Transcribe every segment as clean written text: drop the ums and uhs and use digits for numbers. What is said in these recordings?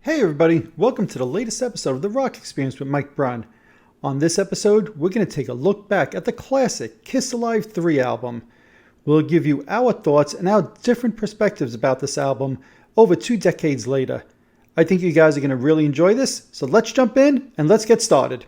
Hey everybody, welcome to the latest episode of The Rock Experience with Mike Brunn. On this episode, we're going to take a look back at the classic Kiss Alive 3 album. We'll give you our thoughts and our different perspectives about this album over 2 decades later. I think you guys are going to really enjoy this, so let's jump in and let's get started.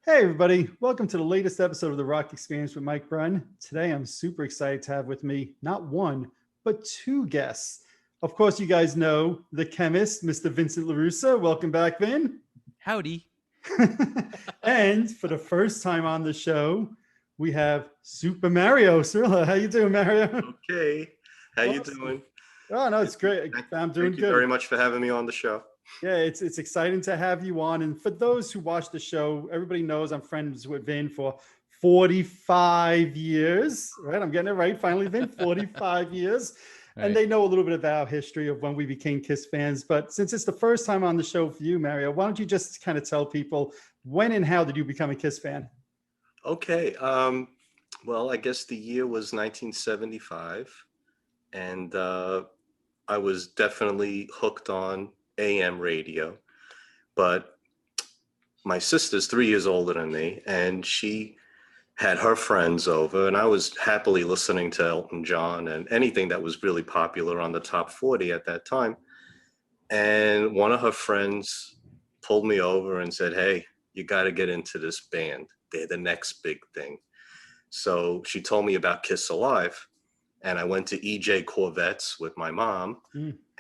Hey everybody, welcome to the latest episode of The Rock Experience with Mike Brunn. Today I'm super excited to have with me not one, but 2 guests. Of course, you guys know the chemist, Mr. Vincent LaRussa. Welcome back, Vin. Howdy. And for the first time on the show, we have Super Mario Cirilla. How you doing, Mario? Okay. How you Awesome. doing? Oh, no, it's great. I'm doing Thank you good. very much for having me on the show. Yeah, it's exciting to have you on. And for those who watch the show, everybody knows I'm friends with Vin for 45 years, right? I'm getting it right. Finally, Vin, 45 years. Right. And they know a little bit of our history of when we became Kiss fans. But since it's the first time on the show for you, Mario, why don't you just kind of tell people when and how did you become a Kiss fan? Okay. Well, I guess the year was 1975. And I was definitely hooked on AM radio. But my sister's 3 years older than me, and she had her friends over, and I was happily listening to Elton John and anything that was really popular on the top 40 at that time. And one of her friends pulled me over and said, "Hey, you got to get into this band. They're the next big thing." So she told me about Kiss Alive, and I went to EJ Corvettes with my mom.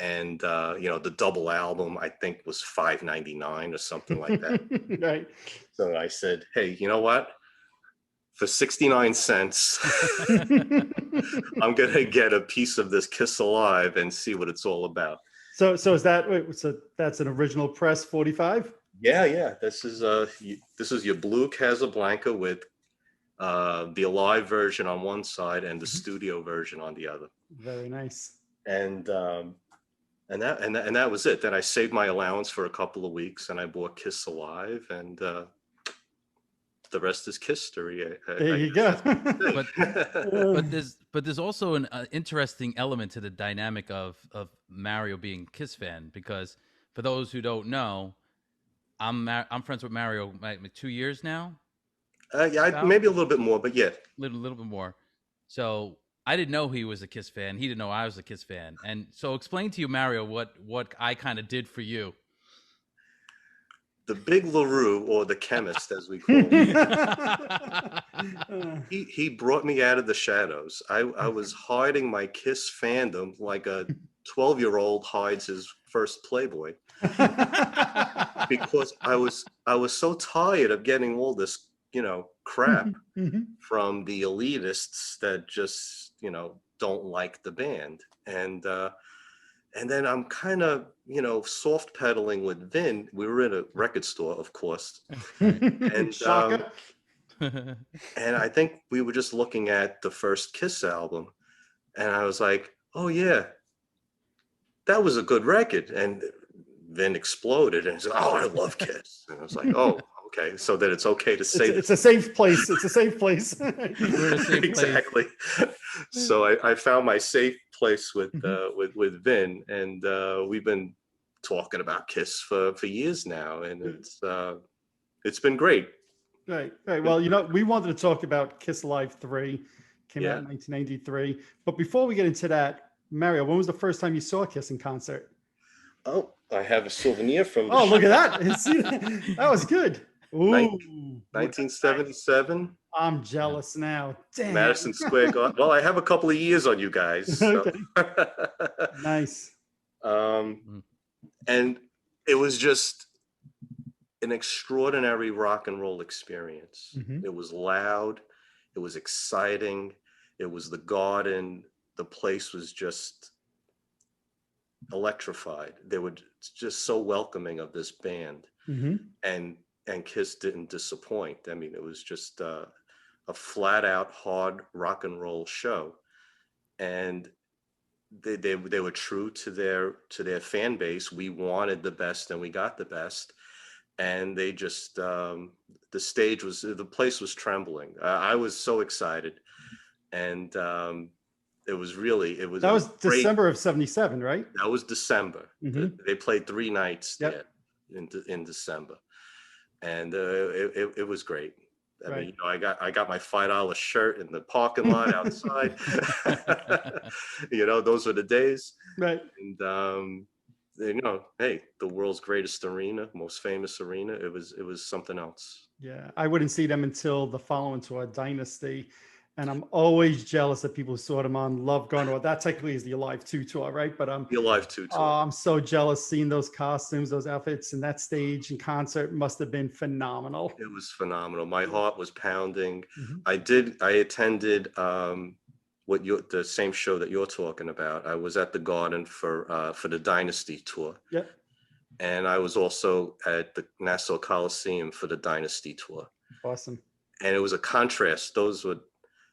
And the double album I think was $5.99 or something like that. Right. So I said, "Hey, you know what? For 69 cents, I'm gonna get a piece of this Kiss Alive and see what it's all about." So is that so that's an original press 45? Yeah. This is your blue Casablanca with the Alive version on one side and the studio version on the other. Very nice. And that was it. Then I saved my allowance for a couple of weeks and I bought Kiss Alive, and the rest is history. There you go. But there's also an interesting element to the dynamic of Mario being a Kiss fan, because for those who don't know, I'm friends with Mario like 2 years now. Yeah, maybe a little bit more, but yeah, little bit more. So I didn't know he was a Kiss fan. He didn't know I was a Kiss fan. And so explain to you, Mario, what I kind of did for you. The Big Larue, or the chemist, as we call him, he brought me out of the shadows. I was hiding my Kiss fandom like a 12-year-old hides his first Playboy, because I was so tired of getting all this crap from the elitists that just don't like the band. And then I'm kind of soft pedaling with Vin. We were in a record store, of course, and and I think we were just looking at the first Kiss album, and I was like, "Oh yeah, that was a good record." And Vin exploded and said, "Oh, I love Kiss." And I was like, "Oh, okay, so that it's okay to say it's a safe place. It's a safe place." We're in a safe Exactly. So I found my safe place with Vin, and we've been talking about Kiss for years now, and it's been great. Right. Well, we wanted to talk about Kiss Alive 3, came out in 1993. But before we get into that, Mario, when was the first time you saw Kiss in concert? Oh, I have a souvenir from. Oh, look at that! See, that was good. Ooh, that's nice. 1977, I'm jealous now. Damn. Madison Square Garden. Well, I have a couple of years on you guys. So. Okay. Nice. Mm. And it was just an extraordinary rock and roll experience. Mhm. It was loud. It was exciting. It was the garden. The place was just electrified. They were just so welcoming of this band, Mhm. and Kiss didn't disappoint. I mean, it was just a flat out hard rock and roll show, and they were true to their fan base. We wanted the best, and we got the best. And they just the place was trembling. I was so excited, and it was That was great. December of 77, right? That was December. Mhm. They played 3 nights Yep. there in December, and it was great. I Right. mean, I got my $5 shirt in the parking lot outside. Those were the days. Right. And hey, the world's greatest arena, most famous arena. It was something else. Yeah, I wouldn't see them until the following tour, Dynasty. And I'm always jealous of people who saw them on Love Gone. Or that technically is the Alive 2 tour, right? But The Alive 2 tour. I'm so jealous seeing those costumes, those outfits, and that stage and concert must have been phenomenal. It was phenomenal. My heart was pounding. Mhm. I attended the same show that you're talking about. I was at the Garden for the Dynasty tour. Yep. And I was also at the Nassau Coliseum for the Dynasty tour. Awesome. And it was a contrast. Those were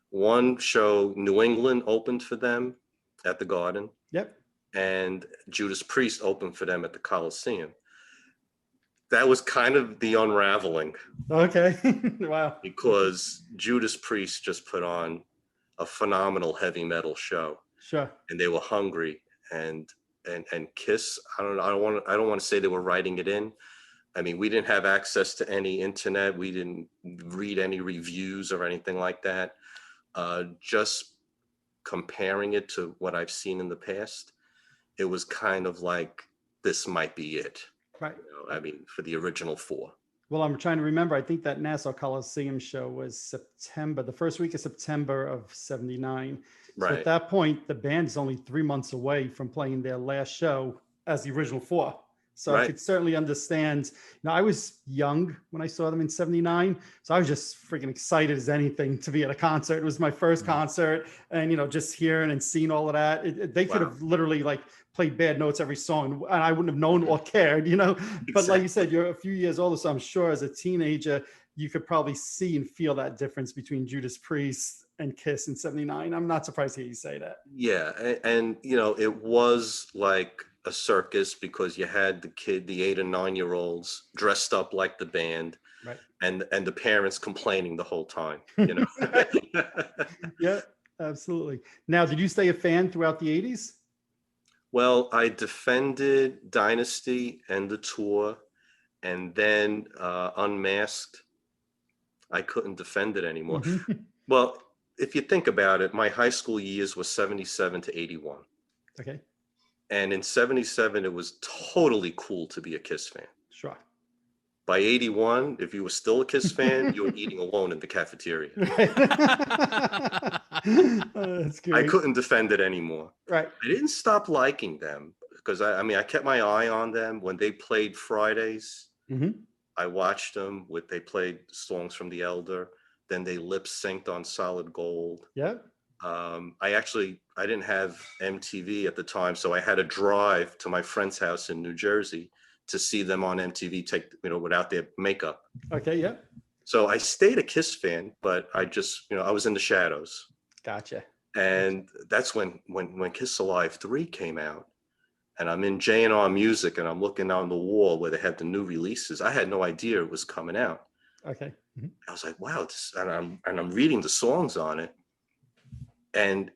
one show, New England opened for them at the Garden. Yep. And Judas Priest opened for them at the Coliseum. That was kind of the unraveling. Okay. Wow. Because Judas Priest just put on a phenomenal heavy metal show. Sure. And they were hungry, and Kiss, I don't want to say they were writing it in. I mean, we didn't have access to any internet. We didn't read any reviews or anything like that. Just comparing it to what I've seen in the past, it was kind of like, this might be it. Right. I mean, for the original 4. Well, I'm trying to remember. I think that Nassau Coliseum show was September, the first week of September of 79. So Right. at that point, the band's only 3 months away from playing their last show as the original 4. So I Right. could certainly understand. I was young when I saw them in 79. So I was just freaking excited as anything to be at a concert. It was my first concert. And, just hearing and seeing all of that, they could have literally played bad notes every song and I wouldn't have known or cared, But like you said, you're a few years older. So I'm sure as a teenager, you could probably see and feel that difference between Judas Priest and Kiss in 79. I'm not surprised to hear you say that. Yeah. And it was like a circus, because you had the 8 and 9-year-olds dressed up like the band, right? And the parents complaining the whole time, Yeah, absolutely. Now, did you stay a fan throughout the 80s? Well, I defended Dynasty and the tour, and then Unmasked. I couldn't defend it anymore. Well, if you think about it, my high school years were 77 to 81. Okay. And in 77, it was totally cool to be a Kiss fan. Sure. By 81, if you were still a Kiss fan, you were eating alone in the cafeteria. That's great. I couldn't defend it anymore. Right. I didn't stop liking them, because I kept my eye on them when they played Fridays. Mm-hmm. I watched them they played songs from The Elder. Then they lip synced on Solid Gold. Yep. I didn't have MTV at the time, so I had to drive to my friend's house in New Jersey to see them on MTV without their makeup. Okay. Yeah. So I stayed a Kiss fan, but I just, I was in the shadows. Gotcha. And that's when Kiss Alive 3 came out, and I'm in J&R Music, and I'm looking on the wall where they had the new releases. I had no idea it was coming out. Okay. Mm-hmm. I was like, wow, and I'm reading the songs on it, and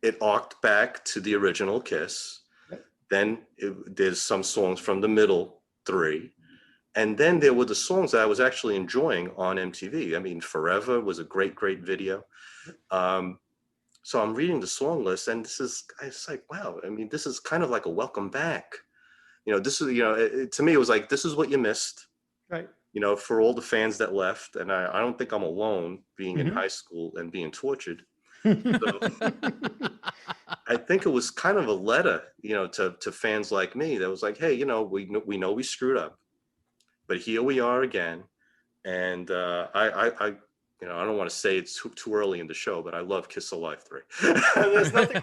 it arced back to the original Kiss. Yep. Then there's some songs from the middle 3. And then there were the songs that I was actually enjoying on MTV. I mean, Forever was a great, great video. So I'm reading the song list, and it's like, wow, I mean, this is kind of like a welcome back. This is, to me, it was like, this is what you missed. Right. for all the fans that left, and I don't think I'm alone being in Mhm. high school and being tortured. So I think it was kind of a letter, to fans like me that was like, hey, we know we screwed up, but here we are again. And I don't want to say it's too early in the show, but I love Kiss Alive 3. There's nothing.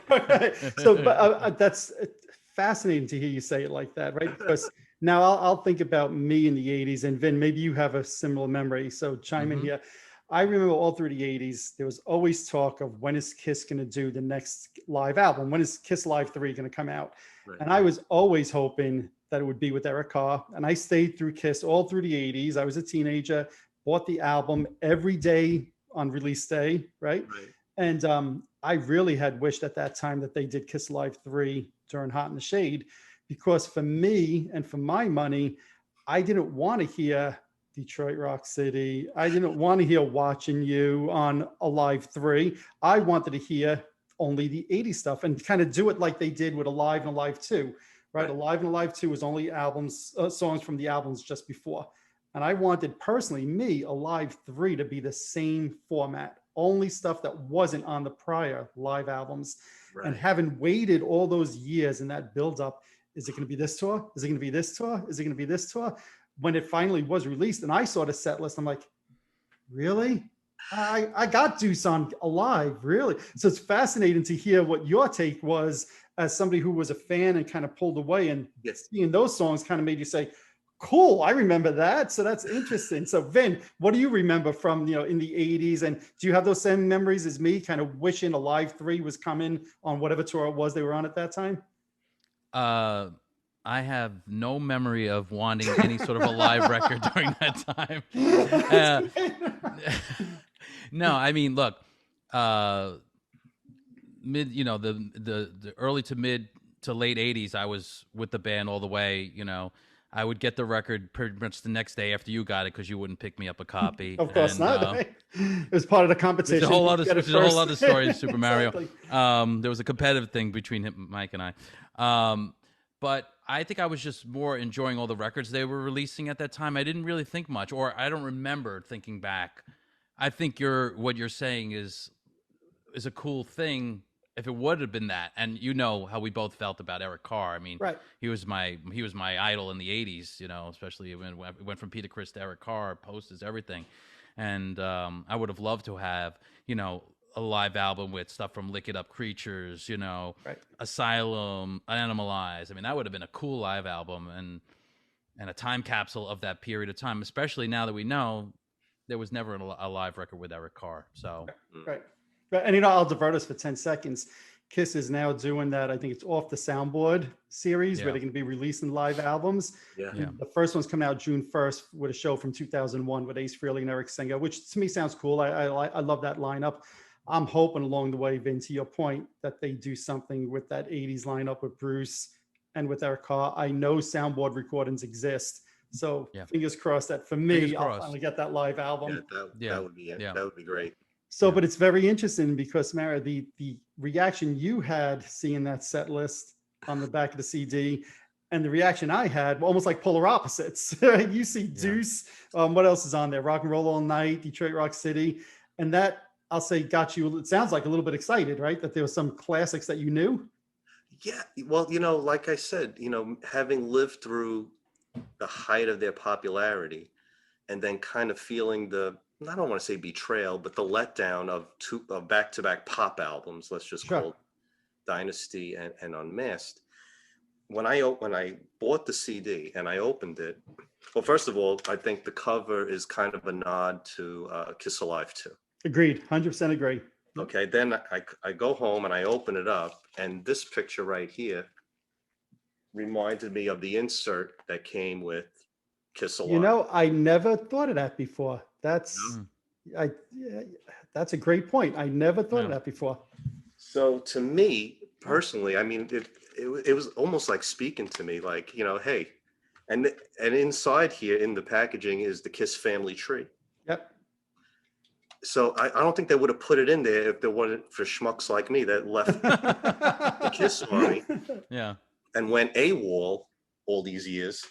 So, but that's fascinating to hear you say it like that, right? Because now I'll think about me in the 80s, and Vin, maybe you have a similar memory. So chime in Mhm. here. I remember all through the 80s, there was always talk of when is Kiss going to do the next live album? When is Kiss Live 3 going to come out? Right. And I was always hoping that it would be with Eric Carr. And I stayed through Kiss all through the 80s. I was a teenager, bought the album every day on release day, right? Right. And I really had wished at that time that they did Kiss Live 3 during Hot in the Shade, because for me and for my money, I didn't want to hear Detroit Rock City. I didn't want to hear Watching You on Alive 3. I wanted to hear only the 80s stuff and kind of do it like they did with Alive and Alive 2, right? Right. Alive and Alive 2 was only songs from the albums just before. And I wanted personally, me, Alive 3 to be the same format, only stuff that wasn't on the prior live albums. Right. And having waited all those years and that build up, is it going to be this tour? Is it going to be this tour? Is it going to be this tour? When it finally was released and I saw the set list, I'm like, really? I got Deuce on Alive, really? So it's fascinating to hear what your take was as somebody who was a fan and kind of pulled away, and Yes. seeing those songs kind of made you say, cool, I remember that. So that's interesting. So Vin, what do you remember from, in the 80s? And do you have those same memories as me, kind of wishing Alive 3 was coming on whatever tour it was they were on at that time? I have no memory of wanting any sort of a live record during that time. No, I mean, look, mid, the early to mid to late 80s, I was with the band all the way. I would get the record pretty much the next day after you got it, because you wouldn't pick me up a copy. Of course not. Right? It was part of the competition. Which is a whole other story in Super Mario. Exactly. There was a competitive thing between Mike and I. But I think I was just more enjoying all the records they were releasing at that time. I didn't really think much, or I don't remember thinking back. I think what you're saying is a cool thing if it would have been that. And how we both felt about Eric Carr. I mean, right. he was my idol in the 80s, especially when it went from Peter Criss to Eric Carr, posters, everything. And I would have loved to have, a live album with stuff from Lick It Up Creatures, right. Asylum, Animalize. I mean, that would have been a cool live album and a time capsule of that period of time, especially now that we know there was never a live record with Eric Carr. So, right. And I'll divert us for 10 seconds. Kiss is now doing that. I think it's Off the Soundboard series, where they're going to be releasing live albums. Yeah. The first one's coming out June 1st with a show from 2001 with Ace Frehley and Eric Singer, which to me sounds cool. I love that lineup. I'm hoping along the way, Vin, to your point, that they do something with that 80s lineup with Bruce and with Eric Carr. I know soundboard recordings exist. So fingers crossed that for me, I'll finally get that live album. That would be it. That would be great. So, but it's very interesting because, Mara, the reaction you had seeing that set list on the back of the CD and the reaction I had were almost like polar opposites. You see Deuce, what else is on there? Rock and Roll All Night, Detroit Rock City. And that, I'll say, got you, it sounds like a little bit excited, right? That there were some classics that you knew. Yeah. Well, like I said, having lived through the height of their popularity and then kind of feeling I don't want to say betrayal, but the letdown of two back-to-back pop albums, let's just call it Dynasty and Unmasked. When I bought the CD and I opened it, well, first of all, I think the cover is kind of a nod to Kiss Alive 2. Agreed. 100% agree. Okay, then I go home and I open it up, and this picture right here reminded me of the insert that came with Kiss Alive. I never thought of that before. That's a great point. I never thought of that before. So to me personally, I mean, it was almost like speaking to me, like, hey, and inside here in the packaging is the Kiss family tree. Yep. So I don't think they would have put it in there if there wasn't for schmucks like me that left the Kiss Army. Yeah. And went AWOL all these years.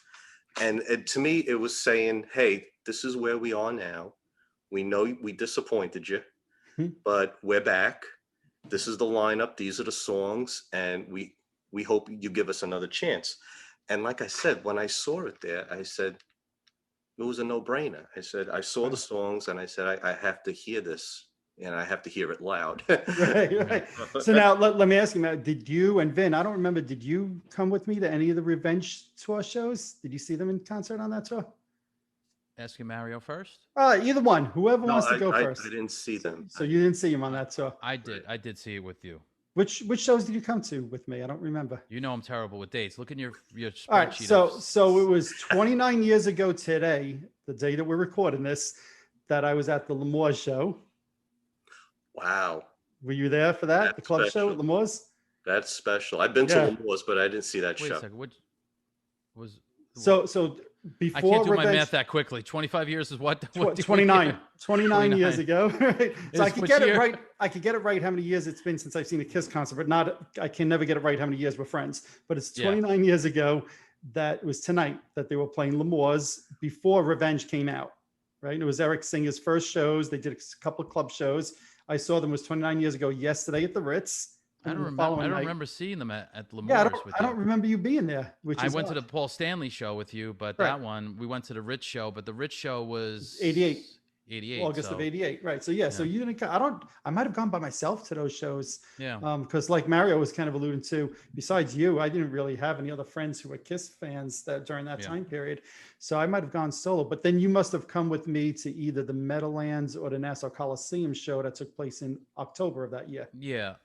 And to me, it was saying, hey, this is where we are now. We know we disappointed you, Mhm. but we're back. This is the lineup. These are the songs, and we hope you give us another chance. And like I said, when I saw it there, I said it was a no-brainer. I said I saw the songs, and I said I have to hear this, and I have to hear it loud. Right, right. So now let me ask you, Matt, did you and Vin, I don't remember, did you come with me to any of the Revenge tour shows? Did you see them in concert on that tour? Asking Mario first. Either one, whoever No, wants to go I first. didn't see them. So you didn't see him on that tour. I did. I did see it with you. Which shows did you come to with me? I don't remember. You know I'm terrible with dates. Look in your spreadsheet. All right, so it was 29 years ago today, the day that we're recording this, that I was at the Lemoore show. Wow. Were you there for that? That's the club special. show at Lemoore's? That's special. I've been to Lemoore's, but I didn't see that Wait show. a second. Which was so before I can't do Revenge, my math that quickly. 25 years is what? 29 years ago. Right? So I could which get year? it right. I could get it right how many years it's been since I've seen a Kiss concert, but not I can never get it right how many years we're friends. But it's 29 years ago that it was tonight that they were playing Lemoore's before Revenge came out. Right. And it was Eric Singer's first shows. They did a couple of club shows. I saw them, it was 29 years ago yesterday at the Ritz. I don't remember seeing them at Lemoore's Yeah, with you. I don't remember you being there. I went to the Paul Stanley show with you, but that one we went to the Ritz show. But the Ritz show was 88. 88. August of 88. Right. So so you didn't, I might have gone by myself to those shows. Yeah. Because like Mario was kind of alluding to, besides you, I didn't really have any other friends who were Kiss fans during that time period. So I might have gone solo, but then you must have come with me to either the Meadowlands or the Nassau Coliseum show that took place in October of that year. Yeah.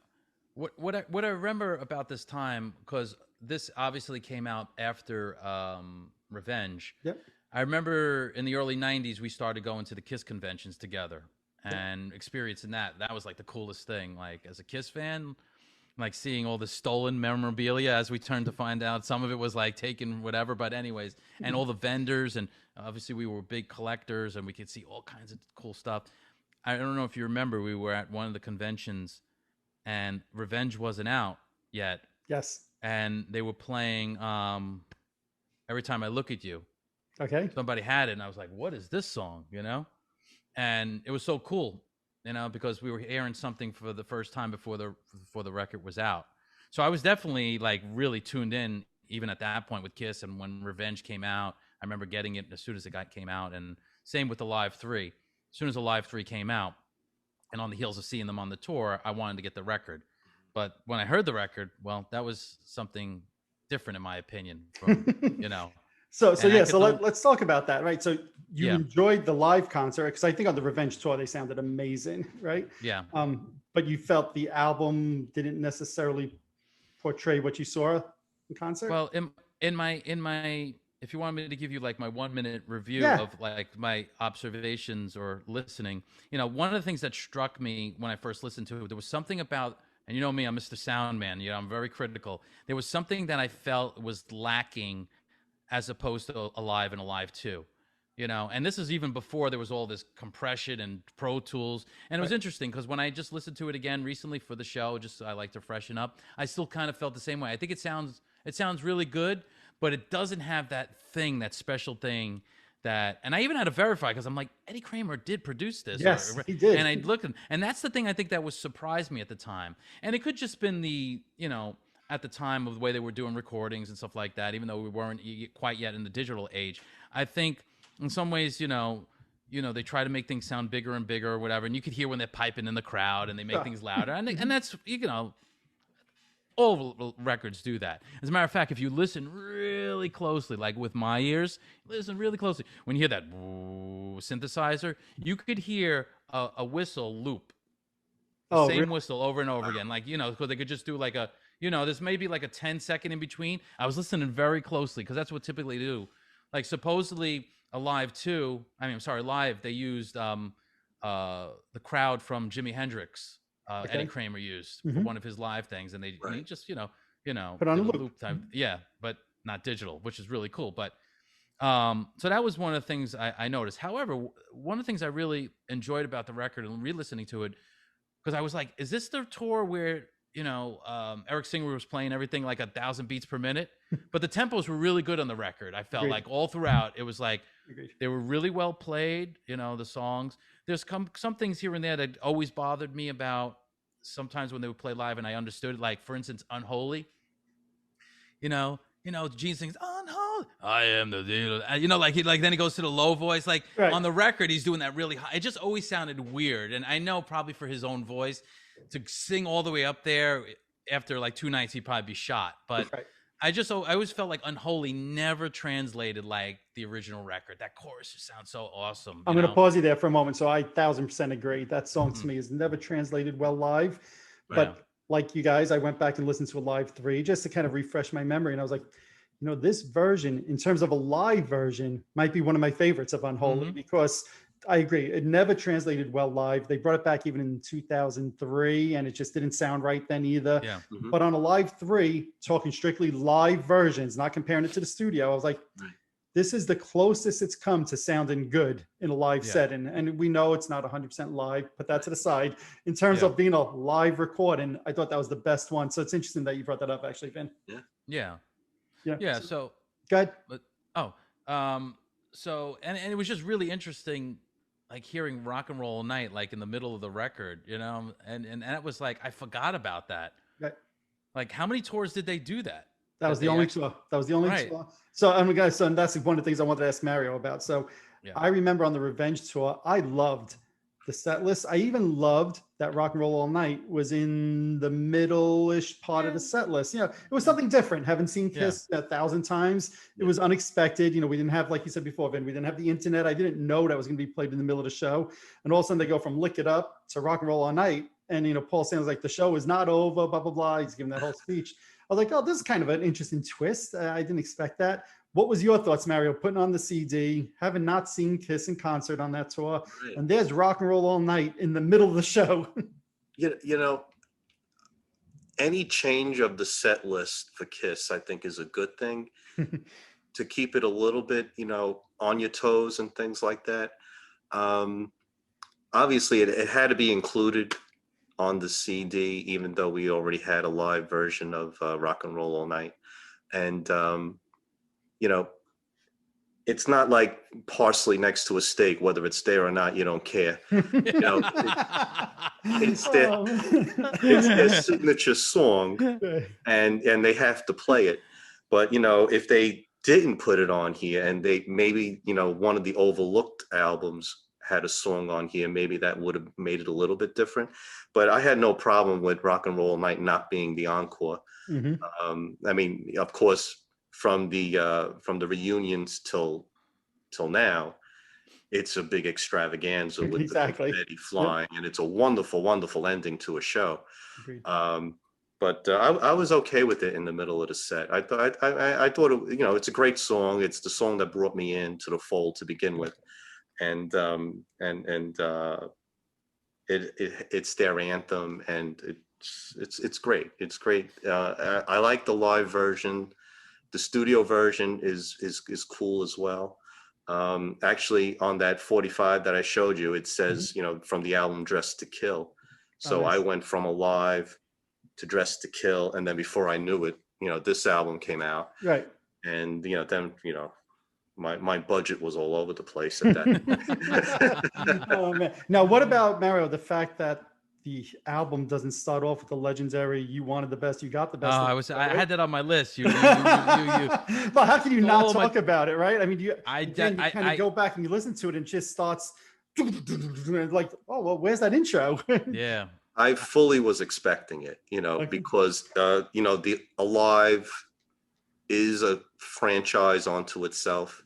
What I remember about this time, because this obviously came out after Revenge. Yep. I remember in the early 90s, we started going to the Kiss conventions together and experiencing that. That was like the coolest thing. Like as a Kiss fan, like seeing all the stolen memorabilia, as we turned to find out, some of it was like taken whatever, but anyways, and all the vendors, and obviously we were big collectors and we could see all kinds of cool stuff. I don't know if you remember, we were at one of the conventions and Revenge wasn't out yet. Yes. And they were playing Every Time I Look at You. Okay. Somebody had it, and I was like, what is this song, And it was so cool, because we were hearing something for the first time before the record was out. So I was definitely like really tuned in even at that point with Kiss. And when Revenge came out, I remember getting it as soon as it came out. And same with the Live 3. As soon as the Live 3 came out, and on the heels of seeing them on the tour, I wanted to get the record. But when I heard the record, well, that was something different in my opinion from, So let's talk about that, right? So you enjoyed the live concert, because I think on the Revenge tour they sounded amazing, right? Yeah. But you felt the album didn't necessarily portray what you saw in concert. Well, in my if you want me to give you like my 1 minute review of like my observations or listening, one of the things that struck me when I first listened to it, there was something about, and you know me, I'm Mr. Sound Man, I'm very critical. There was something that I felt was lacking as opposed to Alive and Alive 2, and this is even before there was all this compression and Pro Tools. And it was interesting because when I just listened to it again recently for the show, I like to freshen up, I still kind of felt the same way. I think it sounds really good, but it doesn't have that special thing that, and I even had to verify because I'm like, Eddie Kramer did produce this. Yes, he did. And I looked, and that's the thing I think that was surprised me at the time. And it could just been the, at the time of the way they were doing recordings and stuff like that, even though we weren't quite yet in the digital age. I think in some ways, they try to make things sound bigger and bigger or whatever. And you could hear when they're piping in the crowd and they make things louder. And that's, all records do that. As a matter of fact, if you listen really closely, like with my ears, listen really closely. When you hear that synthesizer, you could hear a whistle loop. Same whistle over and over again. Like, because they could just do like there's maybe like a 10-second in between. I was listening very closely because that's what typically do. Like supposedly Live, they used the crowd from Jimi Hendrix. Eddie Kramer used for one of his live things, and they just put on a loop time, but not digital, which is really cool. But so that was one of the things I noticed. However, one of the things I really enjoyed about the record and re-listening to it, because I was like, is this the tour where Eric Singer was playing everything like 1,000 beats per minute, but the tempos were really good on the record. I felt Agreed. like all throughout, it was like Agreed. they were really well played. The songs. There's some things here and there that always bothered me about sometimes when they would play live, and I understood it. Like, for instance, Unholy. Gene sings "Unholy." I am the deal. Then he goes to the low voice. Like Right. on the record, he's doing that really high. It just always sounded weird. And I know probably for his own voice to sing all the way up there after like 2 nights, he'd probably be shot. But Right. I always felt like Unholy never translated like the original record. That chorus just sounds so awesome. I'm going to pause you there for a moment. So I 1,000% agree. That song to me is never translated well live. But like you guys, I went back and listened to a live 3 just to kind of refresh my memory. And I was like, this version, in terms of a live version, might be one of my favorites of Unholy because I agree. It never translated well live. They brought it back even in 2003 and it just didn't sound right then either. Yeah. But on a live 3, talking strictly live versions, not comparing it to the studio, I was like, this is the closest it's come to sounding good in a live setting. And we know it's not 100% live, put that to the side. In terms of being a live recording, I thought that was the best one. So it's interesting that you brought that up, actually, Vin. Yeah. So go ahead. And it was just really interesting, like hearing Rock and Roll All Night, like in the middle of the record, and it was like, I forgot about that. Right. Like, how many tours did they do that? That was the only tour. That was the only tour. So, and that's one of the things I wanted to ask Mario about. So I remember on the Revenge tour, I loved the set list. I even loved that Rock and Roll All Night was in the middle-ish part of the set list. It was something different. Haven't seen Kiss 1,000 times. It was unexpected. We didn't have, like you said before, Vin, we didn't have the internet. I didn't know that was going to be played in the middle of the show. And all of a sudden they go from Lick It Up to Rock and Roll All Night. And, Paul Stanley's like, the show is not over, blah, blah, blah. He's giving that whole speech. I was like, oh, this is kind of an interesting twist. I didn't expect that. What was your thoughts, Mario, putting on the CD, having not seen Kiss in concert on that tour, and there's Rock and Roll All Night in the middle of the show? Any change of the set list for Kiss, I think, is a good thing to keep it a little bit, on your toes and things like that. Obviously, it had to be included on the CD, even though we already had a live version of Rock and Roll All Night. And, it's not like parsley next to a steak, whether it's there or not, you don't care. It's their signature song, and they have to play it. But, if they didn't put it on here and they maybe, one of the overlooked albums had a song on here, maybe that would have made it a little bit different. But I had no problem with Rock and Roll Night not being the encore. Of course, from the reunions till now, it's a big extravaganza with the confetti flying, and it's a wonderful, wonderful ending to a show. But I was okay with it in the middle of the set. I thought it's a great song. It's the song that brought me into the fold to begin with. And it's their anthem, and it's great. It's great. I like the live version. The studio version is cool as well. Actually, on that 45 that I showed you, it says from the album Dressed to Kill. So nice. I went from Alive to Dressed to Kill, and then before I knew it, this album came out. Right. And then my budget was all over the place at that. Oh man! Now, what about Mario? The fact that the album doesn't start off with the legendary "You wanted the best, you got the best." I had that on my list. You. But how can you not talk about it, right? I mean, you kind of go back and you listen to it, and it just starts like, oh well, where's that intro? Yeah. I fully was expecting it, because the Alive is a franchise onto itself.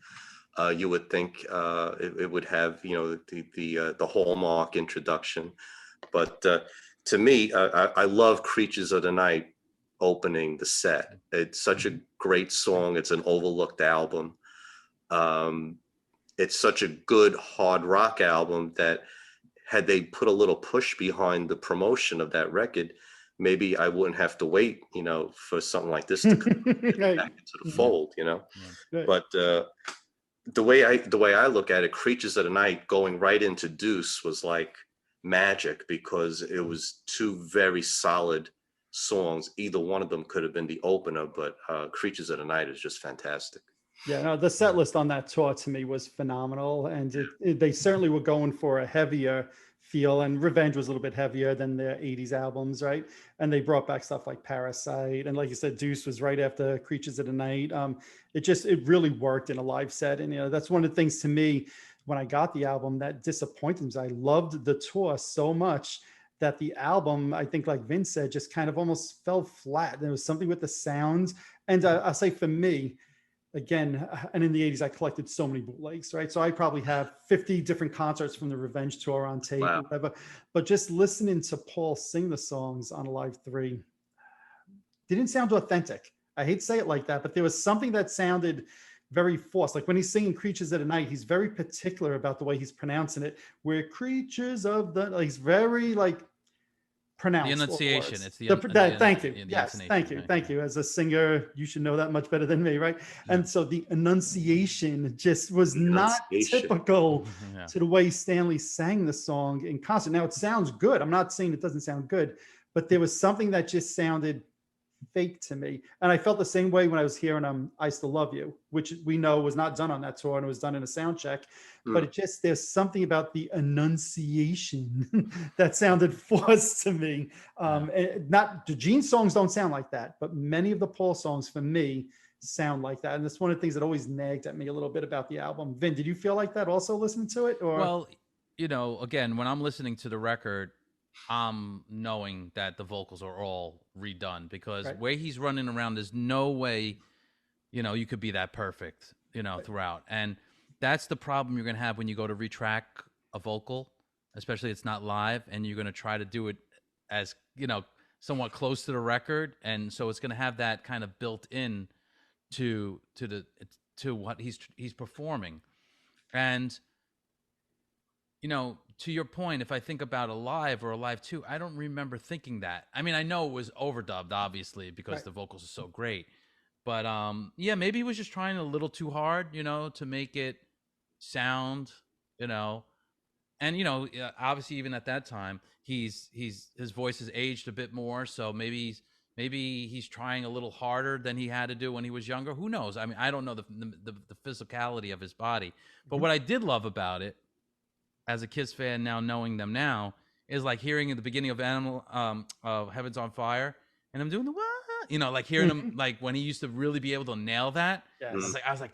You would think it would have, the hallmark introduction, but to me, I love Creatures of the Night opening the set. It's such a great song. It's an overlooked album. It's such a good hard rock album that had they put a little push behind the promotion of that record, maybe I wouldn't have to wait, for something like this to come back into the fold, Right. But the way I look at it, Creatures of the Night going right into Deuce was like magic, because it was two very solid songs. Either one of them could have been the opener, but Creatures of the Night is just fantastic. Yeah, no, the set list on that tour to me was phenomenal, and they certainly were going for a heavier feel, and Revenge was a little bit heavier than their 80s albums, right? And they brought back stuff like Parasite, and like you said, Deuce was right after Creatures of the Night. It really worked in a live set, and that's one of the things to me when I got the album that disappointed me. I loved the tour so much that the album, I think, like Vince said, just kind of almost fell flat. There was something with the sounds, and I'll say for me, again, and in the 80s, I collected so many bootlegs, right? So I probably have 50 different concerts from the Revenge tour on tape, Wow. or whatever. But just listening to Paul sing the songs on Alive 3 didn't sound authentic. I hate to say it like that, but there was something that sounded very forced. Like when he's singing Creatures of the Night, he's very particular about the way he's pronouncing it. We're creatures of the, like, he's very like pronounced. The enunciation. Words. It's the thank you. the Yes, thank you. Thank you. As a singer, you should know that much better than me, right? Yeah. And so the enunciation just was not typical to the way Stanley sang the song in concert. Now it sounds good. I'm not saying it doesn't sound good, but there was something that just sounded fake to me. And I felt the same way when I was hearing I Still Love You, which we know was not done on that tour and it was done in a sound check. But it just, there's something about the enunciation that sounded forced to me. Not the Gene songs don't sound like that, but many of the Paul songs for me sound like that. And that's one of the things that always nagged at me a little bit about the album. Vin, did you feel like that also listening to it? Or well, again, when I'm listening to the record, I'm knowing that the vocals are all redone because way he's running around, there's no way, you could be that perfect, throughout. And that's the problem you're going to have when you go to retrack a vocal, especially it's not live, and you're going to try to do it as, somewhat close to the record. And so it's going to have that kind of built in to what he's performing. And, to your point, if I think about Alive or Alive 2, I don't remember thinking that. I mean, I know it was overdubbed, obviously, because the vocals are so great. But, maybe he was just trying a little too hard, to make it sound, And, obviously, even at that time, his voice has aged a bit more. So maybe he's trying a little harder than he had to do when he was younger. Who knows? I mean, I don't know the physicality of his body. But what I did love about it, as a Kiss fan now, knowing them now, is like hearing at the beginning of Heaven's on Fire, and I'm doing the what, like hearing him like when he used to really be able to nail that. Yes. I was like,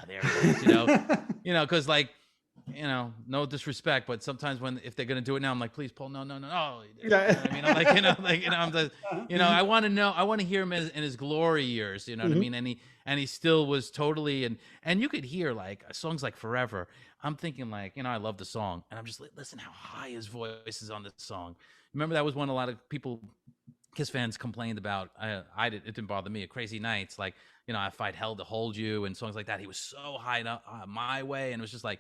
there it is, because like, no disrespect, but sometimes if they're gonna do it now, I'm like, please, Paul, no. Yeah. I mean, I'm like, I'm just, I want to hear him in his glory years, what I mean, and he still was totally, and you could hear like songs like Forever. I'm thinking like, I love the song, and I'm just like, listen how high his voice is on this song. Remember that was one a lot of people, Kiss fans, complained about. It didn't bother me. At Crazy Nights, like, I Fight Hell to Hold You and songs like that. He was so high up My Way, and it was just like,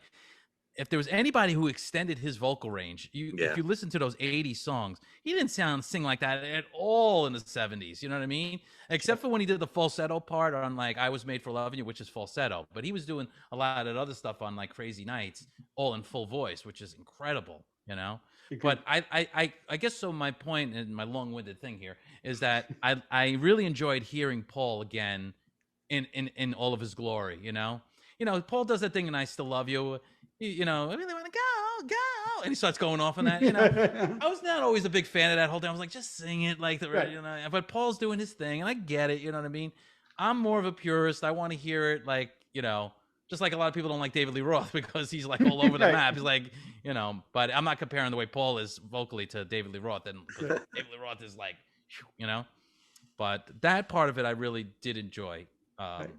if there was anybody who extended his vocal range, if you listen to those 80s songs, he didn't sing like that at all in the 70s. You know what I mean? Except for when he did the falsetto part on like I Was Made for Loving You, which is falsetto. But he was doing a lot of other stuff on like Crazy Nights, all in full voice, which is incredible, But I guess so. My point and my long-winded thing here is that I really enjoyed hearing Paul again in all of his glory. Paul does that thing, and I Still Love You. I really want to go, and he starts going off on that. I was not always a big fan of that whole thing. I was like, just sing it like the, But Paul's doing his thing, and I get it. You know what I mean? I'm more of a purist. I want to hear it like, just like a lot of people don't like David Lee Roth because he's like all over the map. He's like, But I'm not comparing the way Paul is vocally to David Lee Roth, and David Lee Roth is like, But that part of it, I really did enjoy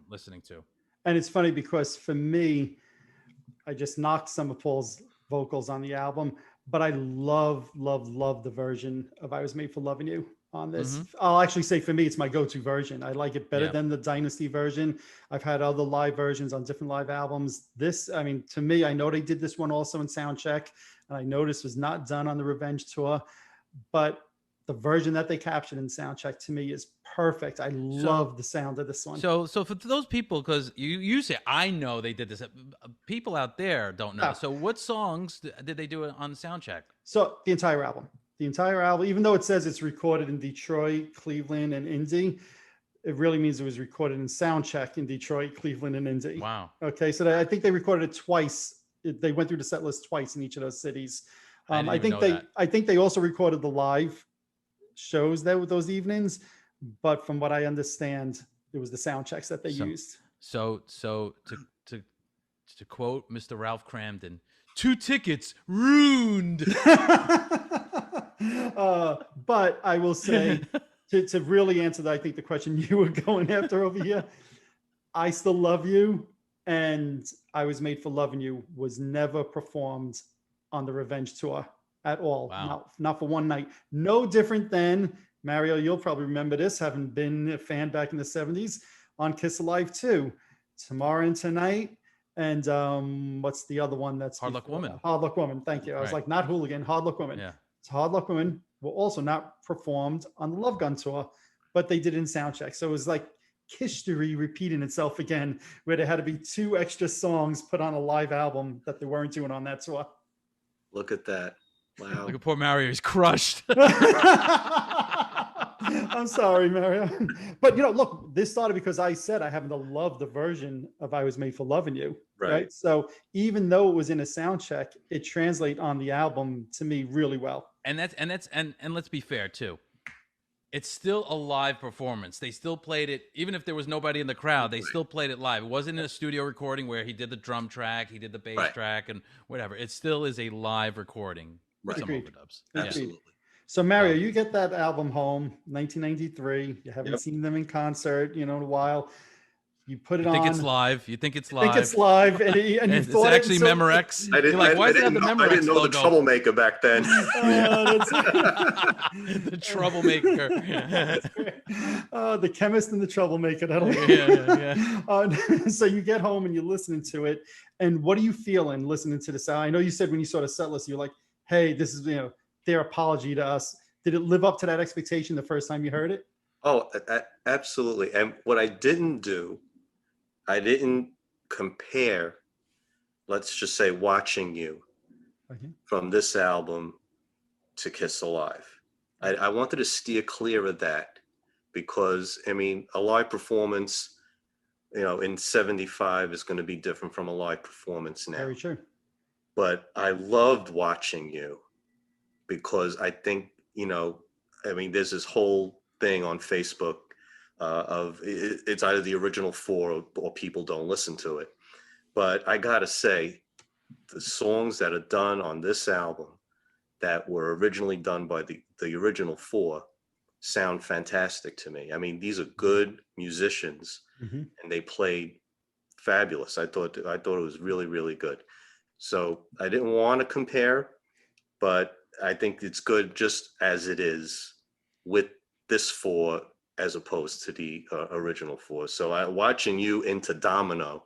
listening to. And it's funny because for me, I just knocked some of Paul's vocals on the album, but I love the version of I Was Made for Loving You on this. Mm-hmm. I'll actually say for me, it's my go-to version. I like it better than the Dynasty version. I've had other live versions on different live albums. This, I mean, to me, I know they did this one also in soundcheck, and I know this was not done on the Revenge tour, but the version that they captured in soundcheck to me is perfect. I love the sound of this one. So for those people, because you say, I know they did this, people out there don't know. So what songs did they do on soundcheck? So the entire album. The entire album, even though it says it's recorded in Detroit, Cleveland, and Indy, it really means it was recorded in Soundcheck in Detroit, Cleveland, and Indy. Wow. Okay, so I think they recorded it twice. They went through the set list twice in each of those cities. I think they also recorded the live shows there with those evenings, but from what I understand, it was the sound checks that they used. So to quote Mr. Ralph Cramden, 2 tickets ruined. But I will say, to really answer that, I think the question you were going after over here, I Still Love You and I Was Made for Loving You was never performed on the Revenge tour at all. Wow. Not for one night. No different than, Mario, you'll probably remember this, having been a fan back in the 70s, on Kiss Alive 2, Tomorrow and Tonight, and what's the other one? That's Hard Luck Woman. Hard Luck Woman, thank you. I was like, not Hooligan, Hard Luck Woman. Yeah. It's Hard Luck Woman were also not performed on the Love Gun tour, but they did in Soundcheck. So it was like history repeating itself again, where there had to be 2 extra songs put on a live album that they weren't doing on that tour. Look at that. Wow. Look at poor Mario. He's crushed. I'm sorry, Mario. But, look, this started because I said I happen to love the version of I Was Made for Loving You. Right. So even though it was in a sound check, it translates on the album to me really well. And let's be fair too. It's still a live performance. They still played it, even if there was nobody in the crowd, they still played it live. It wasn't in a studio recording where he did the drum track, he did the bass track and whatever. It still is a live recording with some overdubs. Absolutely. Yeah. So Mario, you get that album home, 1993. You haven't seen them in concert, in a while. You put it on. You think it's live. You think it's live. And you it's thought actually Memorex. I didn't know the troublemaker back then. The troublemaker. The chemist and the troublemaker. So you get home and you're listening to it. And what are you feeling listening to the sound? I know you said when you saw the set list, you're like, hey, this is their apology to us. Did it live up to that expectation the first time you heard it? Oh, absolutely. And what I didn't do, I didn't compare, let's just say, Watching You from this album to Kiss Alive. I wanted to steer clear of that because, a live performance, in 75 is going to be different from a live performance now. Very true. But I loved Watching You because I think, there's this whole thing on Facebook of it's either the original 4 or people don't listen to it. But I gotta say, the songs that are done on this album that were originally done by the original 4 sound fantastic to me. These are good musicians and they played fabulous. I thought it was really, really good. So I didn't want to compare, but I think it's good just as it is with this 4 as opposed to the original 4. So Watching You into Domino,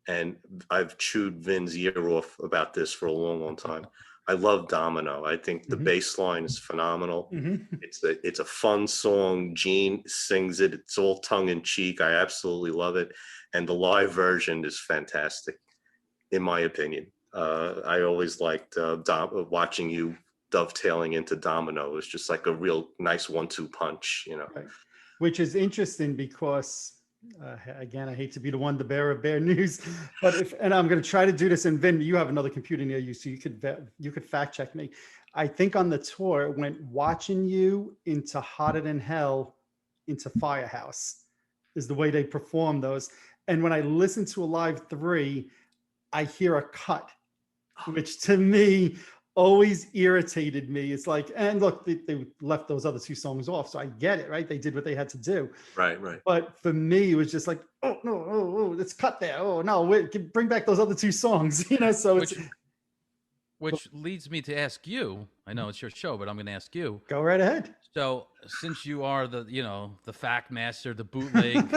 and I've chewed Vin's ear off about this for a long, long time. I love Domino. I think the bass line is phenomenal. It's a fun song. Gene sings it. It's all tongue in cheek. I absolutely love it. And the live version is fantastic, in my opinion. I always liked Watching You dovetailing into Domino. It was just like a real nice 1-2 punch, Right. Which is interesting because, again, I hate to be the one to bear of bad news, but and I'm going to try to do this. And Vin, you have another computer near you, so you could fact check me. I think on the tour it went Watching You into Hotter Than Hell into Firehouse is the way they perform those. And when I listen to a live 3, I hear a cut, which to me always irritated me. It's like, and look, they left those other 2 songs off, so I get it, right? They did what they had to do. Right. But for me, it was just like, oh no, it's cut there. Oh no, bring back those other 2 songs, So which leads me to ask you. I know it's your show, but I'm going to ask you. Go right ahead. So, since you are the fact master, the bootleg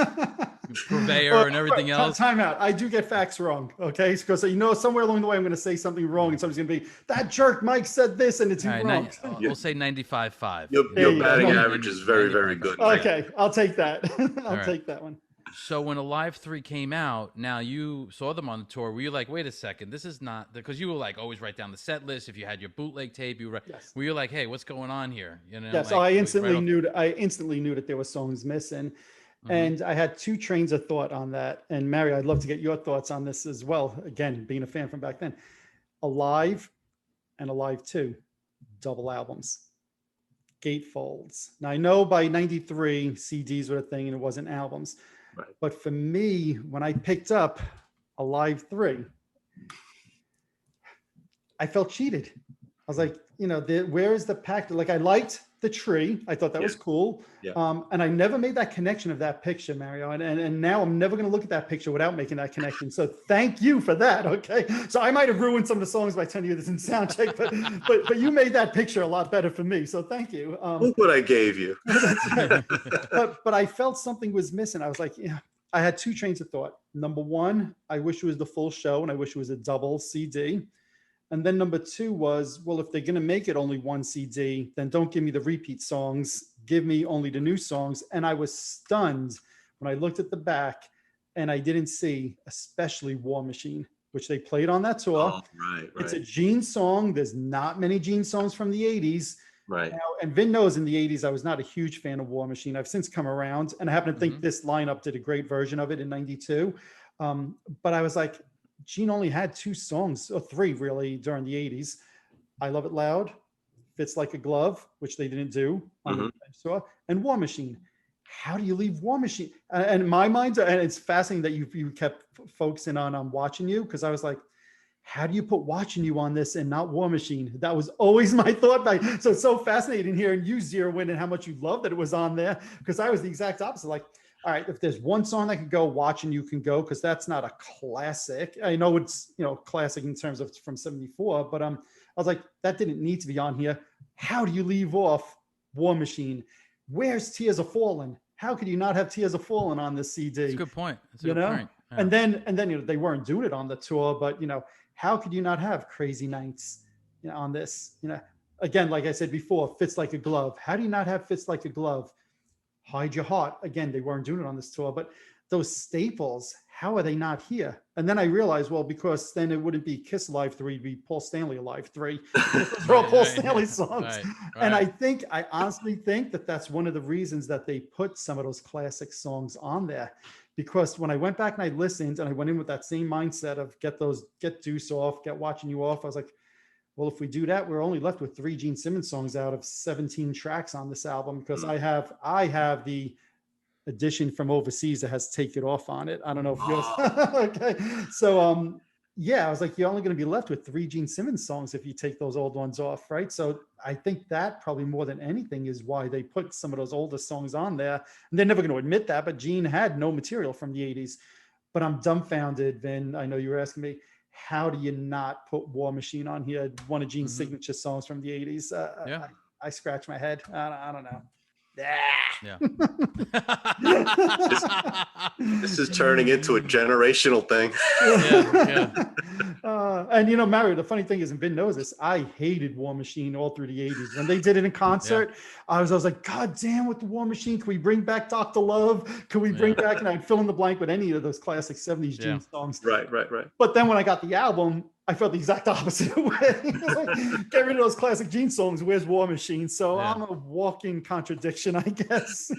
purveyor, and everything else. Time out. I do get facts wrong, okay? Because somewhere along the way I'm going to say something wrong, and somebody's going to be, that jerk Mike said this, and it's wrong. We'll say 95.5. Your batting average is very, very good. Okay, I'll take that. I'll take that one. So when Alive 3 came out, now you saw them on the tour. Were you like, wait a second, this is not because you were like always write down the set list. If you had your bootleg tape, Yes. were you like, hey, what's going on here? Yeah, so like I right instantly off. knew. I instantly knew that there were songs missing, Mhm. and I had two trains of thought on that. And Mary, I'd love to get your thoughts on this as well. Again, being a fan from back then, Alive and Alive 2, double albums, gatefolds. Now I know by '93 CDs were a thing and it wasn't albums, Right. but for me, when I picked up Alive 3, I felt cheated. I was like, where is the pack? Like, I liked the tree. I thought that was cool. Yeah. And I never made that connection of that picture, Mario. And now I'm never going to look at that picture without making that connection. So thank you for that. Okay. So I might have ruined some of the songs by telling you this in sound check, but you made that picture a lot better for me. So thank you. Look what I gave you. but I felt something was missing. I was like, I had two trains of thought. Number one, I wish it was the full show and I wish it was a double CD. And then number two was, well, if they're going to make it only one CD, then don't give me the repeat songs. Give me only the new songs. And I was stunned when I looked at the back and I didn't see, especially War Machine, which they played on that tour. Oh, right. It's a Gene song. There's not many Gene songs from the 80s. Right. Now, and Vin knows in the 80s, I was not a huge fan of War Machine. I've since come around, and I happen to think this lineup did a great version of it in '92. But I was like, Gene only had two songs, or three really, during the 80s. I Love It Loud, Fits Like a Glove, which they didn't do on the tour, and War Machine. How do you leave War Machine? And in my mind, and it's fascinating that you kept focusing on Watching You, because I was like, how do you put Watching You on this and not War Machine? That was always my thought. So it's so fascinating hearing you zero in and how much you love that it was on there, because I was the exact opposite. Like, all right, if there's one song that could go, Watching You can go, because that's not a classic. I know it's, classic in terms of from '74, but I was like, that didn't need to be on here. How do you leave off War Machine? Where's Tears Are Falling? How could you not have Tears Are Falling on this CD? That's a good point. That's a good point. Yeah. And then they weren't doing it on the tour, but how could you not have Crazy Nights on this? Again, like I said before, Fits Like a Glove. How do you not have Fits Like a Glove? Hide Your Heart. Again, they weren't doing it on this tour, but those staples, how are they not here? And then I realized, well, because then it wouldn't be Kiss Alive 3, it'd be Paul Stanley Alive 3. They're all Paul Stanley songs. Right. And I honestly think that that's one of the reasons that they put some of those classic songs on there. Because when I went back and I listened and I went in with that same mindset of get Deuce off, get Watching You off, I was like, well, if we do that, we're only left with 3 Gene Simmons songs out of 17 tracks on this album, because I have the edition from overseas that has Take It Off on it. I don't know if yours. Okay. So, I was like, you're only going to be left with 3 Gene Simmons songs if you take those old ones off, right? So I think that probably more than anything is why they put some of those older songs on there. And they're never going to admit that, but Gene had no material from the 80s. But I'm dumbfounded, Vin. I know you were asking me, how do you not put War Machine on here? One of Gene's signature songs from the 80s. I scratch my head. I don't know. Yeah. This is turning into a generational thing. And Mario, the funny thing is, and Vin knows this, I hated War Machine all through the 80s. When they did it in concert, I was like, God damn, with the War Machine, can we bring back Dr. Love? Can we bring back, and I'd fill in the blank with any of those classic 70s Gene songs. Right. But then when I got the album, I felt the exact opposite way. Like, get rid of those classic Gene songs. Where's War Machine? So I'm a walking contradiction, I guess.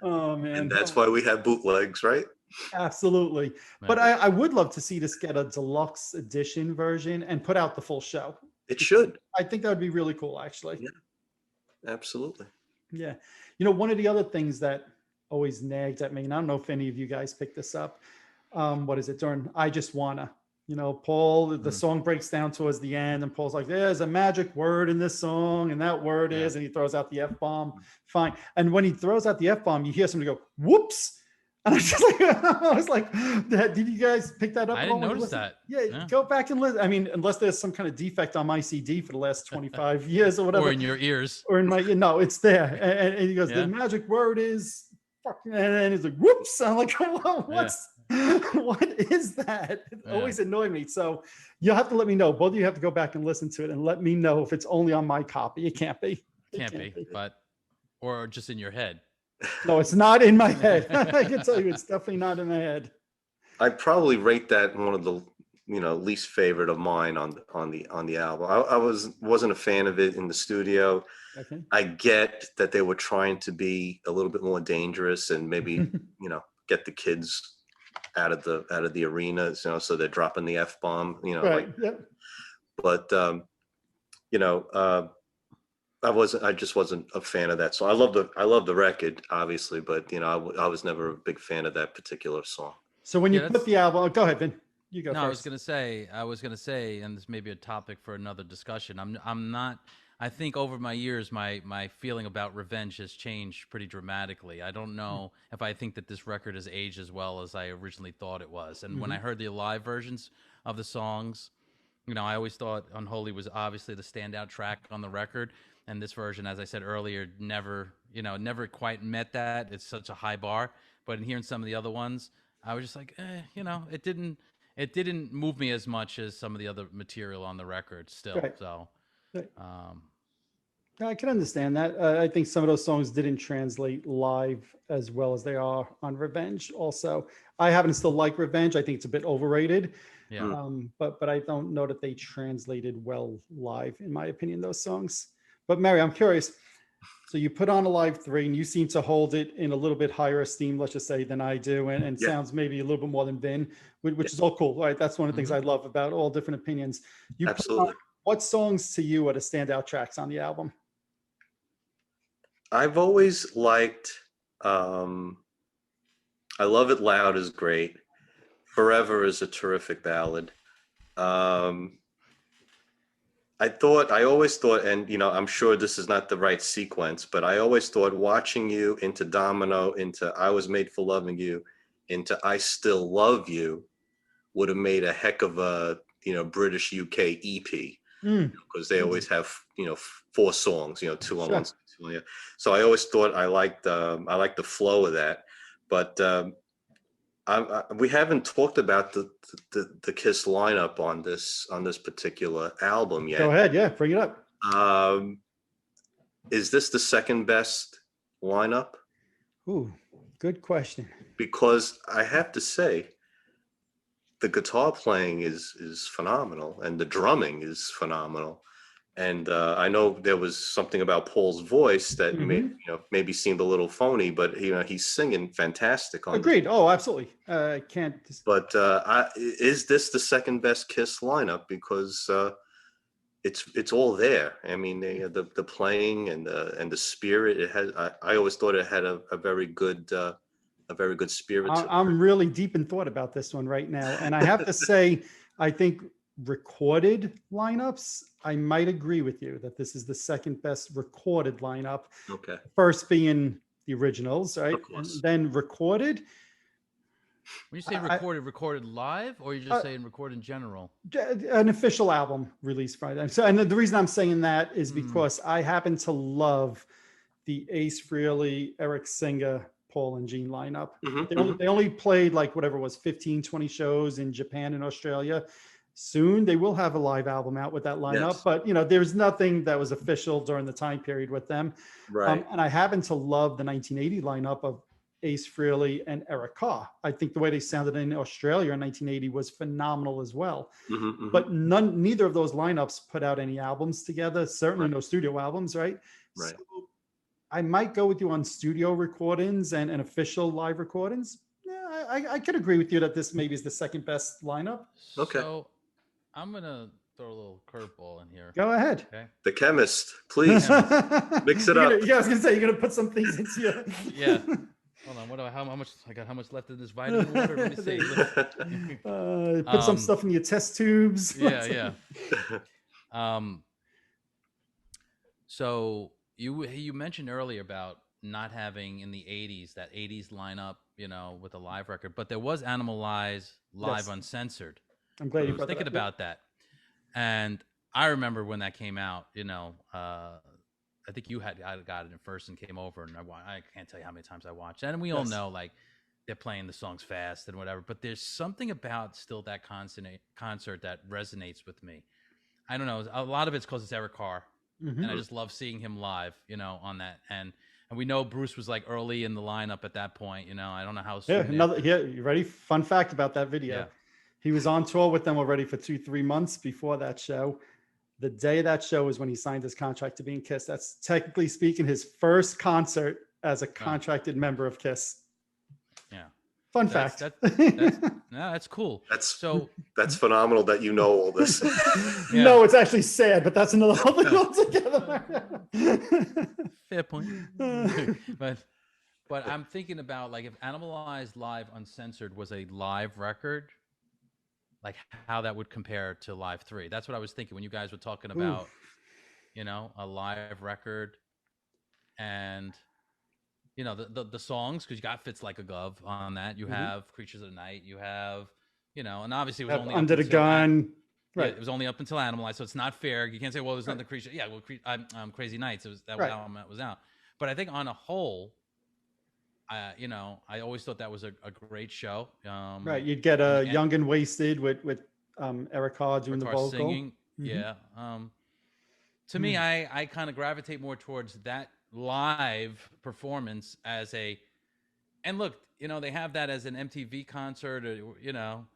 Oh, man. And that's why we have bootlegs, right? Absolutely. Right. But I would love to see this get a deluxe edition version and put out the full show. It should. I think that would be really cool, actually. Yeah, absolutely. Yeah. One of the other things that always nagged at me, and I don't know if any of you guys picked this up, what is it, during I Just Wanna. Paul, the song breaks down towards the end, and Paul's like, there's a magic word in this song, and that word is, and he throws out the F-bomb. Fine. And when he throws out the F-bomb, you hear somebody go, whoops. And I was like, did you guys pick that up? I didn't notice that. Yeah, go back and listen. I mean, unless there's some kind of defect on my CD for the last 25 years or whatever. Or in your ears. Or in my, no, it's there. And he goes, the magic word is, and then he's like, whoops. I'm like, what is that? It always annoyed me. So you'll have to let me know. Both of you have to go back and listen to it and let me know if it's only on my copy. It can't be. Can't be, but or just in your head. No, it's not in my head. I can tell you, it's definitely not in my head. I'd probably rate that one of the least favorite of mine on the album. I wasn't a fan of it in the studio. Okay. I get that they were trying to be a little bit more dangerous and maybe get the kids out of the arena, so they're dropping the F-bomb, Right. Yep. but I just wasn't a fan of that. So I love the record, obviously, but I was never a big fan of that particular song. So when you put the album, go ahead, Vin. You go No, first. I was gonna say, and this may be a topic for another discussion. I'm not. I think over my years, my feeling about Revenge has changed pretty dramatically. I don't know if I think that this record has aged as well as I originally thought it was. And when I heard the live versions of the songs, I always thought Unholy was obviously the standout track on the record. And this version, as I said earlier, never quite met that. It's such a high bar. But in hearing some of the other ones, I was just like, it didn't move me as much as some of the other material on the record still. Right. So, Right. I can understand that. I think some of those songs didn't translate live as well as they are on Revenge. Also, I happen to still like Revenge. I think it's a bit overrated. yeah. But I don't know that they translated well live, in my opinion, those songs. But Mary, I'm curious. So you put on a live 3 and you seem to hold it in a little bit higher esteem, let's just say, than I do, and sounds maybe a little bit more than Vin, which is all cool, right? That's one of the things I love about all different opinions. Absolutely. What songs to you are the standout tracks on the album? I've always liked I Love It Loud is great. Forever is a terrific ballad. I always thought, and I'm sure this is not the right sequence, but I always thought watching you into Domino, into I Was Made for Loving You, into I Still Love You would have made a heck of a British UK EP, because they always have 4 songs, 2 on one side, 2 on the other. So I always thought I liked the flow of that, but we haven't talked about the Kiss lineup on this particular album yet. Go ahead, yeah, bring it up. Is this the second best lineup? Ooh, good question. Because I have to say, the guitar playing is phenomenal, and the drumming is phenomenal. And I know there was something about Paul's voice that maybe seemed a little phony, but he's singing fantastic on Agreed. Oh, absolutely. Can't. But is this the second best Kiss lineup? Because it's all there. I mean, the playing and the spirit. It has. I always thought it had a very good spirit. I'm really deep in thought about this one right now, and I have to say, I think recorded lineups, I might agree with you that this is the second best recorded lineup. Okay. First being the originals, right? Of course. And then recorded. When you say recorded live, or you're just saying recorded in general? An official album released by them. So, and the reason I'm saying that is because I happen to love the Ace Frehley, Eric Singer, Paul and Gene lineup. They only played like whatever it was 15, 20 shows in Japan and Australia. Soon they will have a live album out with that lineup, but there's nothing that was official during the time period with them. Right. And I happen to love the 1980 lineup of Ace Frehley and Eric Carr. I think the way they sounded in Australia in 1980 was phenomenal as well. But neither of those lineups put out any albums together. Certainly no studio albums, right? Right. So I might go with you on studio recordings and official live recordings. Yeah, I could agree with you that this maybe is the second best lineup. Okay. So I'm gonna throw a little curveball in here. Go ahead. Okay. The chemist, please mix it up. I was gonna say you're gonna put some things into your. Yeah. Hold on. How much left in this vitamin water? Let me see. Put some stuff in your test tubes. Yeah. So you mentioned earlier about not having in the 80s that 80s lineup, with a live record, but there was Animalize live Uncensored. I'm glad you was brought thinking that up. about that, and I remember when that came out. I think I got it in first and came over, and I can't tell you how many times I watched that. And we all know like they're playing the songs fast and whatever, but there's something about still that concert that resonates with me. I don't know. A lot of it's because it's Eric Carr, and I just love seeing him live, on that. And And we know Bruce was like early in the lineup at that point. You know, I don't know how Yeah, soon. you ready? Fun fact about that video. Yeah. He was on tour with them already for 2-3 months before that show. The day of that show was when he signed his contract to be in Kiss. That's technically speaking his first concert as a contracted member of Kiss. Yeah. Fun fact. That's cool. That's phenomenal that you know all this. Yeah. No, it's actually sad, but that's another whole thing altogether. Fair point. But I'm thinking about, like, if Animalized Live Uncensored was a live record, like how that would compare to Live 3. That's what I was thinking when you guys were talking about, you know, a live record and, you know, the songs, because you got Fits Like a Glove on that. You have Creatures of the Night. You have, you know, and obviously it was only Under the Gun. Right. Yeah, it was only up until Animalized, so it's not fair. You can't say, well, there's nothing Creature. Yeah, well, Crazy Nights, that album that was out. But I think on a whole, you know, I always thought that was a great show. Right, you'd get a Young and Wasted with Eric Carr doing the vocal. Singing. Yeah. To me, I kind of gravitate more towards that live performance and look, you know, they have that as an MTV concert, or, you know,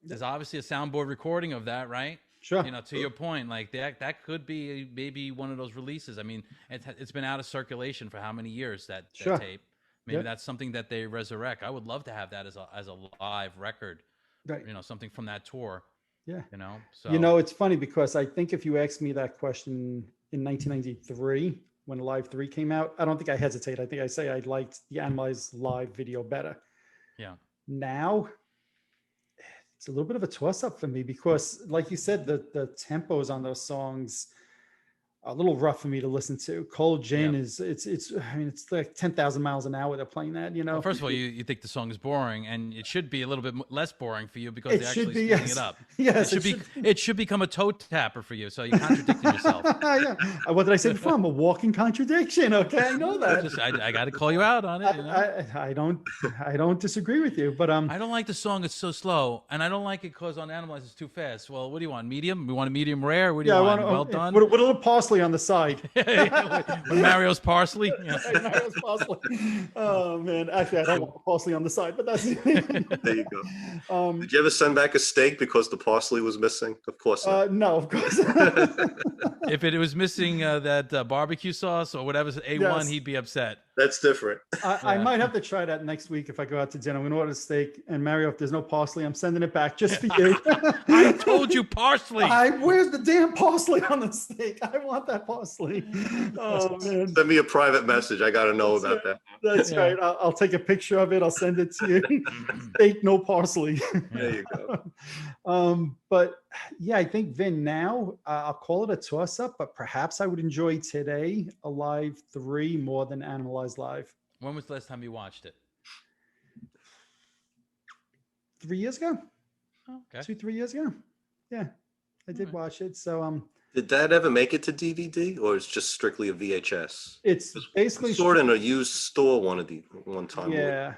there's obviously a soundboard recording of that, right? Sure. You know, to your point, like that could be maybe one of those releases. I mean, it's been out of circulation for how many years, that tape? Maybe that's something that they resurrect. I would love to have that as a live record, right? You know, something from that tour. Yeah. You know, so you know, it's funny because I think if you asked me that question in 1993 when Live 3 came out, I don't think I hesitate. I think I say I liked the Animalized Live video better. Yeah. Now, it's a little bit of a toss-up for me because, like you said, the tempos on those songs are a little rough for me to listen to. Cold Gin it's I mean, it's like 10,000 miles an hour they're playing that, you know. Well, first of all, you think the song is boring, and it should be a little bit less boring for you because they're actually speeding it up. Yes, it should become a toe tapper for you. So you're contradicting yourself. Yeah. What did I say before? I'm a walking contradiction. Okay, I know that. I got to call you out on it. You know? I don't disagree with you, but I don't like the song. It's so slow, and I don't like it because on Animalized it's too fast. Well, what do you want? Medium? We want a medium rare. What do you want? Well done. With a little parsley on the side. With Mario's parsley. Yeah. Mario's parsley. Oh man, actually, I don't want parsley on the side, but that's there you go. Did you ever send back a steak because the parsley was missing? Of course not. No, of course. If it was missing that barbecue sauce or whatever's A1, he'd be upset. That's different. I might have to try that next week if I go out to dinner. I'm going to order a steak, and Mario, if there's no parsley, I'm sending it back just for you. I told you parsley. Where's the damn parsley on the steak? I want that parsley. Oh man! Send me a private message. I got to know about that. That's right. I'll take a picture of it. I'll send it to you. Steak, no parsley. There you go. But yeah, I think Vin, now I'll call it a toss-up, but perhaps I would enjoy today a Live 3 more than Animalized Live. When was the last time you watched it? 3 years ago. Okay. 2-3 years ago. Yeah, I did watch it. So did that ever make it to DVD, or it's just strictly a VHS? It's basically saw it in a used store one time. Yeah.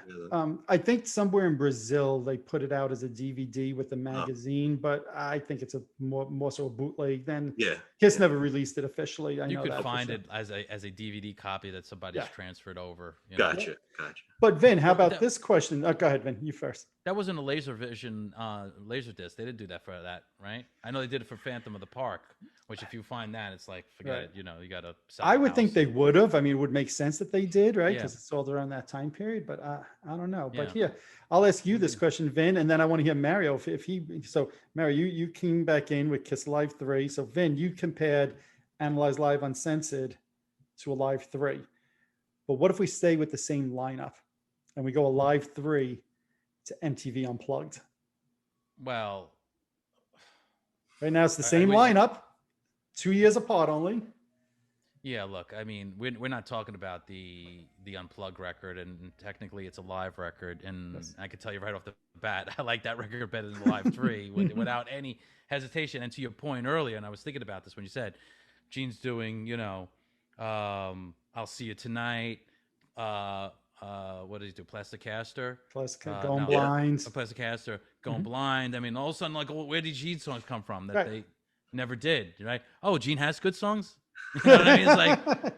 I think somewhere in Brazil they put it out as a DVD with the magazine, but I think it's a more so a bootleg than. Yeah. Kiss never released it officially. You could find it as a DVD copy that somebody's transferred over. You know? Gotcha. But Vin, how about this question? Go ahead, Vin. You first. That wasn't a Laservision Laserdisc. They didn't do that for that, right? I know they did it for Phantom of the Park, which if you find that, it's like, forget it. You know, you got to sell I would think they would have. I mean, it would make sense that they did, right? Yeah. Because it's all around that time period. But I don't know. But here, I'll ask you this question, Vin, and then I want to hear Mario. If he, so Mario, you came back in with Kiss Live 3. So Vin, you compared Analyze Live Uncensored to a Live 3. But what if we stay with the same lineup and we go a Live 3 to MTV Unplugged? Well, right now it's the same lineup, 2 years apart only. Yeah, look, I mean, we're not talking about the Unplugged record, and technically it's a live record, and I can tell you right off the bat, I like that record better than the Live 3 without any hesitation. And to your point earlier, and I was thinking about this when you said Gene's doing, you know, I'll See You Tonight, what did he do? Plasticaster? Going Blind. Plasticaster, Going Blind. I mean, all of a sudden, like, where did Gene's songs come from that they never did, right? Oh, Gene has good songs? You know what I mean? It's like,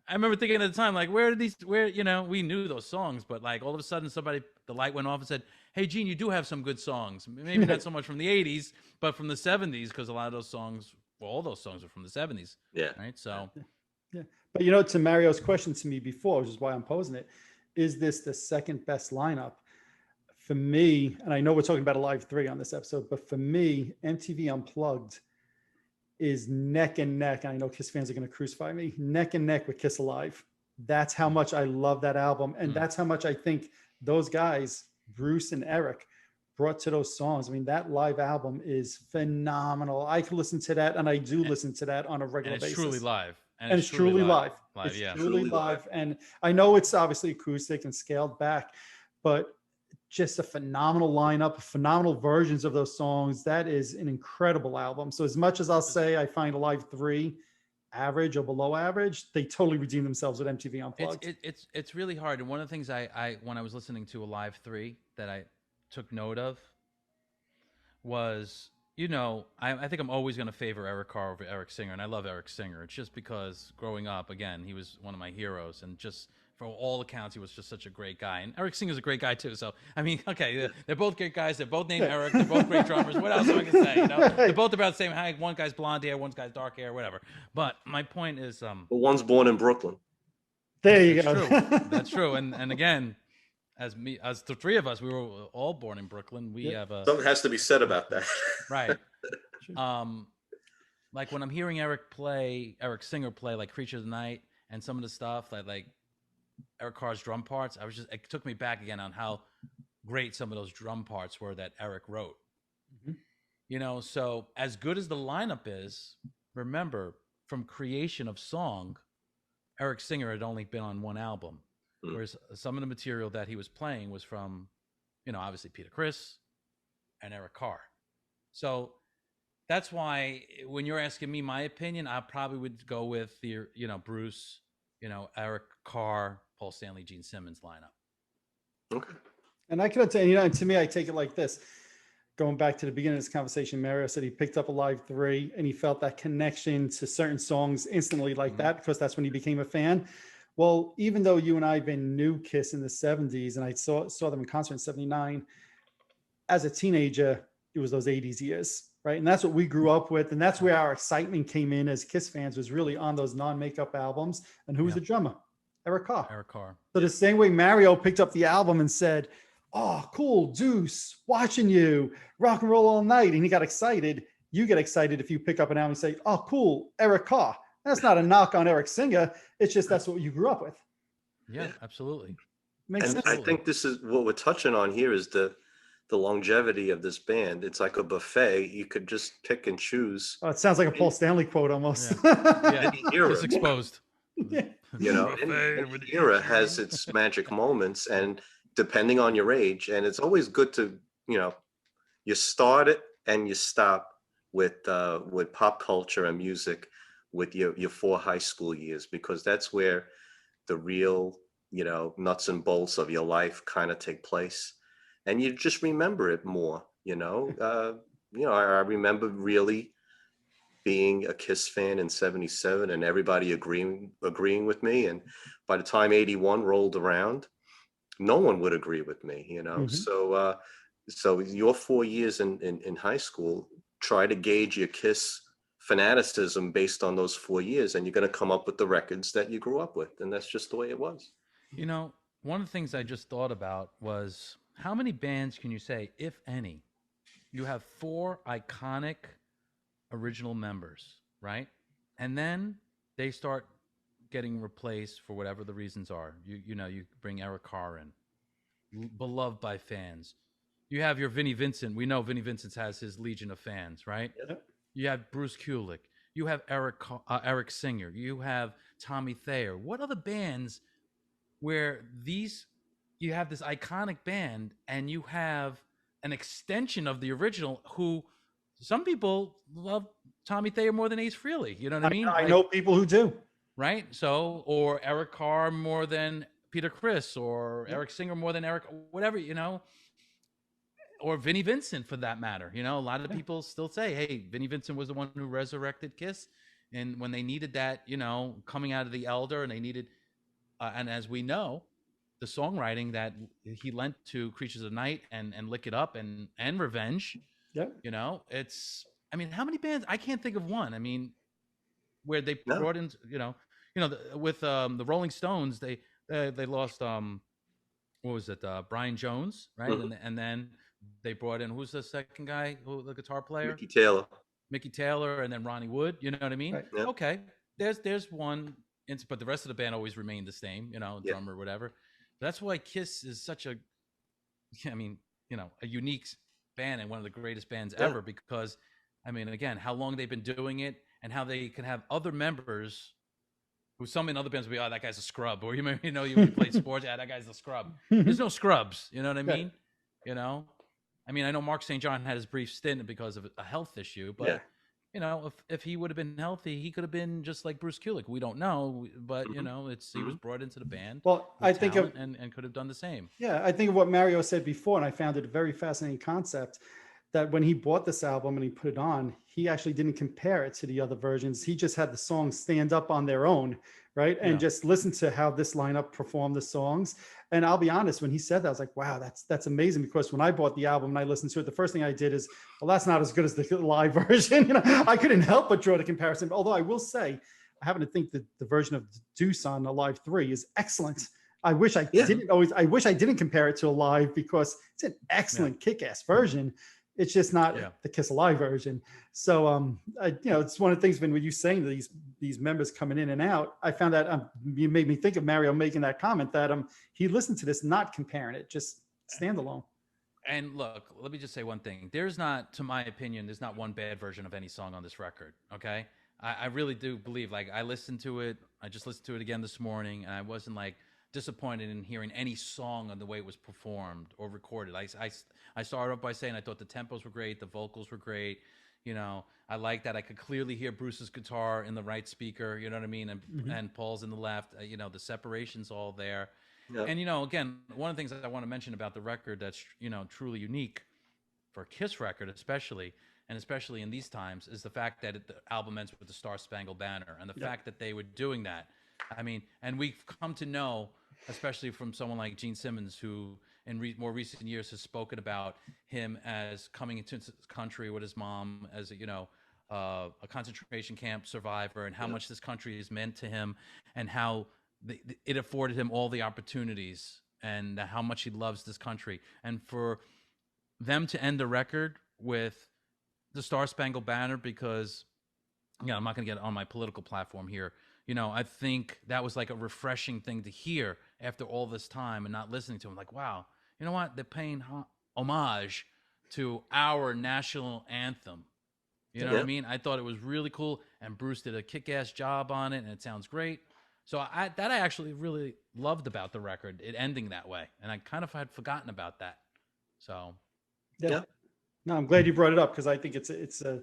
I remember thinking at the time, like, where we knew those songs, but like all of a sudden the light went off and said, hey, Gene, you do have some good songs. Maybe not so much from the 80s, but from the 70s, because a lot of those songs, all those songs are from the 70s. Yeah. Right. So, Yeah. But to Mario's question to me before, which is why I'm posing it, is this the second best lineup? For me, and I know we're talking about a live 3 on this episode, but for me, MTV Unplugged is neck and neck. And I know Kiss fans are going to crucify me, neck and neck with Kiss Alive. That's how much I love that album. And that's how much I think those guys, Bruce and Eric, brought to those songs. I mean, that live album is phenomenal. I could listen to that, and I do listen to that on a regular basis. It's truly live. And it's truly live. It's truly live. And I know it's obviously acoustic and scaled back, but just a phenomenal lineup, phenomenal versions of those songs. That is an incredible album. So as much as I'll say I find Alive 3 average or below average, they totally redeem themselves with MTV Unplugged. It's really hard. And one of the things I when I was listening to Alive 3 that I took note of was, I think I'm always going to favor Eric Carr over Eric Singer. And I love Eric Singer. It's just because growing up, again, he was one of my heroes. And just for all accounts, he was just such a great guy. And Eric Singer's a great guy, too. So, I mean, okay, they're both great guys. They're both named Eric. They're both great drummers. What else am I going to say? They're both about the same height. One guy's blonde hair, one guy's dark hair, whatever. But my point is... But one's born in Brooklyn. There you go. True. That's true. And again... As the three of us, we were all born in Brooklyn. We have a something has to be said about that, right? Like when I'm hearing Eric Singer play like "Creature of the Night" and some of the stuff like Eric Carr's drum parts, it took me back again on how great some of those drum parts were that Eric wrote. Mm-hmm. So as good as the lineup is, remember from creation of song, Eric Singer had only been on one album. Whereas some of the material that he was playing was from, obviously Peter Criss and Eric Carr. So that's why when you're asking me my opinion, I probably would go with the, Bruce, Eric Carr, Paul Stanley, Gene Simmons lineup. Okay. And I could tell you, and to me, I take it like this. Going back to the beginning of this conversation, Mario said he picked up Alive 3 and he felt that connection to certain songs instantly like that, because that's when he became a fan. Well, even though you and I have been new Kiss in the 70s, and I saw them in concert in 79, as a teenager, it was those 80s years, right? And that's what we grew up with. And that's where our excitement came in as Kiss fans, was really on those non-makeup albums. And who was the drummer? Eric Carr. So the same way Mario picked up the album and said, oh, cool, Deuce, watching you, rock and roll all night. And he got excited. You get excited if you pick up an album and say, oh, cool, Eric Carr. That's not a knock on Eric Singer. It's just that's what you grew up with. Yeah, absolutely. Makes sense. I think this is what we're touching on here is the longevity of this band. It's like a buffet. You could just pick and choose. Oh, it sounds like a Paul Stanley quote almost. Yeah, it's exposed. Yeah. Any era has its magic moments, and depending on your age, and it's always good to, you start it and you stop with pop culture and music with your 4 high school years, because that's where the real, nuts and bolts of your life kind of take place. And you just remember it more, I remember really being a Kiss fan in 77 and everybody agreeing with me. And by the time 81 rolled around, no one would agree with me, Mm-hmm. So your 4 years in high school, try to gauge your Kiss fanaticism based on those 4 years, and you're going to come up with the records that you grew up with. And that's just the way it was. One of the things I just thought about was, how many bands can you say, if any, you have 4 iconic original members, right? And then they start getting replaced for whatever the reasons are. You bring Eric Carr in, beloved by fans. You have your Vinnie Vincent. We know Vinnie Vincent has his legion of fans, right? Yep. You have Bruce Kulick. You have Eric Singer. You have Tommy Thayer. What other bands where you have this iconic band and you have an extension of the original, who some people love Tommy Thayer more than Ace Frehley. You know what I mean? I know people who do. Right? So, or Eric Carr more than Peter Criss, or Eric Singer more than Eric, whatever, or Vinnie Vincent for that matter. A lot of people still say, hey, Vinnie Vincent was the one who resurrected Kiss. and when they needed that, coming out of the elder, and they needed, and as we know, the songwriting that he lent to Creatures of the Night and Lick It Up and Revenge. Yep. It's, I mean, how many bands? I can't think of one. I mean, where they No. brought in, with the Rolling Stones, they lost what was it, Brian Jones, right? Mhm. And then they brought in, who's the second guy, the guitar player? Mickey Taylor. Mickey Taylor, and then Ronnie Wood. You know what I mean? Right. Yep. Okay, there's one, but the rest of the band always remained the same. Yeah. Drummer, whatever. That's why Kiss is such a, I mean, a unique band and one of the greatest bands Yeah. ever, because, I mean, again, how long they've been doing it, and how they can have other members who, some in other bands will be, oh, that guy's a scrub, or you played sports, yeah, that guy's a scrub. There's no scrubs, you know what I mean? Right. I mean, I know Mark St. John had his brief stint because of a health issue, but if he would have been healthy, he could have been just like Bruce Kulick. We don't know, but he was brought into the band. Well, I think of, and could have done the same. Yeah, I think of what Mario said before, and I found it a very fascinating concept, that when he bought this album and he put it on, he actually didn't compare it to the other versions. He just had the songs stand up on their own, right? And just listen to how this lineup performed the songs. And I'll be honest, when he said that, I was like, wow, that's amazing. Because when I bought the album and I listened to it, the first thing I did is, well, that's not as good as the live version. I couldn't help but draw the comparison. Although I will say, I happen to think that the version of Deuce on Alive 3 is excellent. I wish I didn't compare it to Alive, because it's an excellent kick-ass version. It's just not the Kiss Alive version. So, it's one of the things when you saying these members coming in and out, I found that you made me think of Mario making that comment that he listened to this not comparing it, just standalone. And look, let me just say one thing. There's not, to my opinion, there's not one bad version of any song on this record. Okay, I really do believe. Like, I listened to it. I just listened to it again this morning, and I wasn't like disappointed in hearing any song on the way it was performed or recorded. I started off by saying I thought the tempos were great, the vocals were great. I like that I could clearly hear Bruce's guitar in the right speaker. You know what I mean? And Paul's in the left. The separation's all there. Yep. And again, one of the things that I want to mention about the record that's truly unique for a Kiss record, especially in these times, is the fact that the album ends with the Star Spangled Banner, and the fact that they were doing that. I mean, and we've come to know, especially from someone like Gene Simmons, who in more recent years has spoken about him as coming into this country with his mom as a concentration camp survivor, and how much this country has meant to him, and how it afforded him all the opportunities, and how much he loves this country. And for them to end the record with the Star Spangled Banner, because I'm not going to get on my political platform here. I think that was like a refreshing thing to hear after all this time and not listening to him. Like, wow, you know what? They're paying homage to our national anthem. You know what I mean? I thought it was really cool, and Bruce did a kick-ass job on it, and it sounds great. So I actually really loved about the record, it ending that way, and I kind of had forgotten about that. So, yeah. No, I'm glad you brought it up, because I think it's a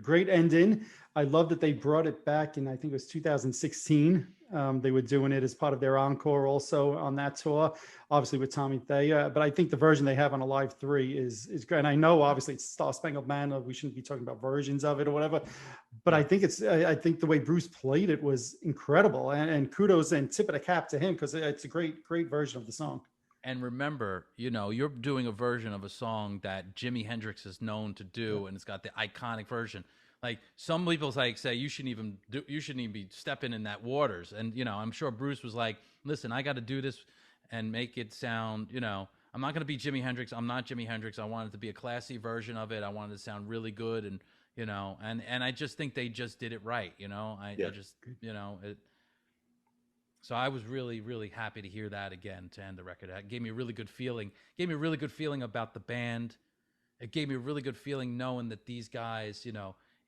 great ending. I love that they brought it back in, I think it was 2016. They were doing it as part of their encore also on that tour, obviously with Tommy Thayer. But I think the version they have on Alive 3 is great. And I know obviously it's Star Spangled Banner. We shouldn't be talking about versions of it or whatever. But I think I think the way Bruce played it was incredible. And kudos and tip of the cap to him, because it's a great version of the song. And remember, you're doing a version of a song that Jimi Hendrix is known to do, and it's got the iconic version. Like, some people say you shouldn't even be stepping in that waters. And I'm sure Bruce was like, listen, I got to do this and make it sound. I'm not going to be Jimi Hendrix. I'm not Jimi Hendrix. I wanted it to be a classy version of it. I wanted it to sound really good, and and I just think they just did it right. I just it. So I was really, really happy to hear that again to end the record. It gave me a really good feeling. Gave me a really good feeling about the band. It gave me a really good feeling knowing that these guys,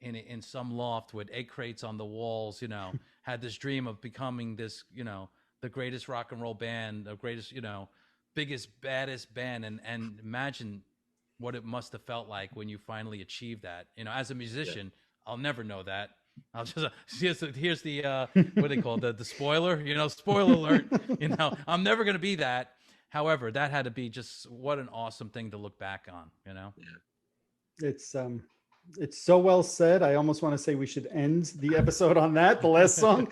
in some loft with egg crates on the walls, had this dream of becoming this, the greatest rock and roll band, the greatest, biggest, baddest band. And imagine what it must have felt like when you finally achieved that. As a musician, I'll never know that. I'll just here's the what do they call it? The spoiler, spoiler alert. I'm never going to be that. However, that had to be just what an awesome thing to look back on. It's It's so well said. I almost want to say we should end the episode on that, the last song.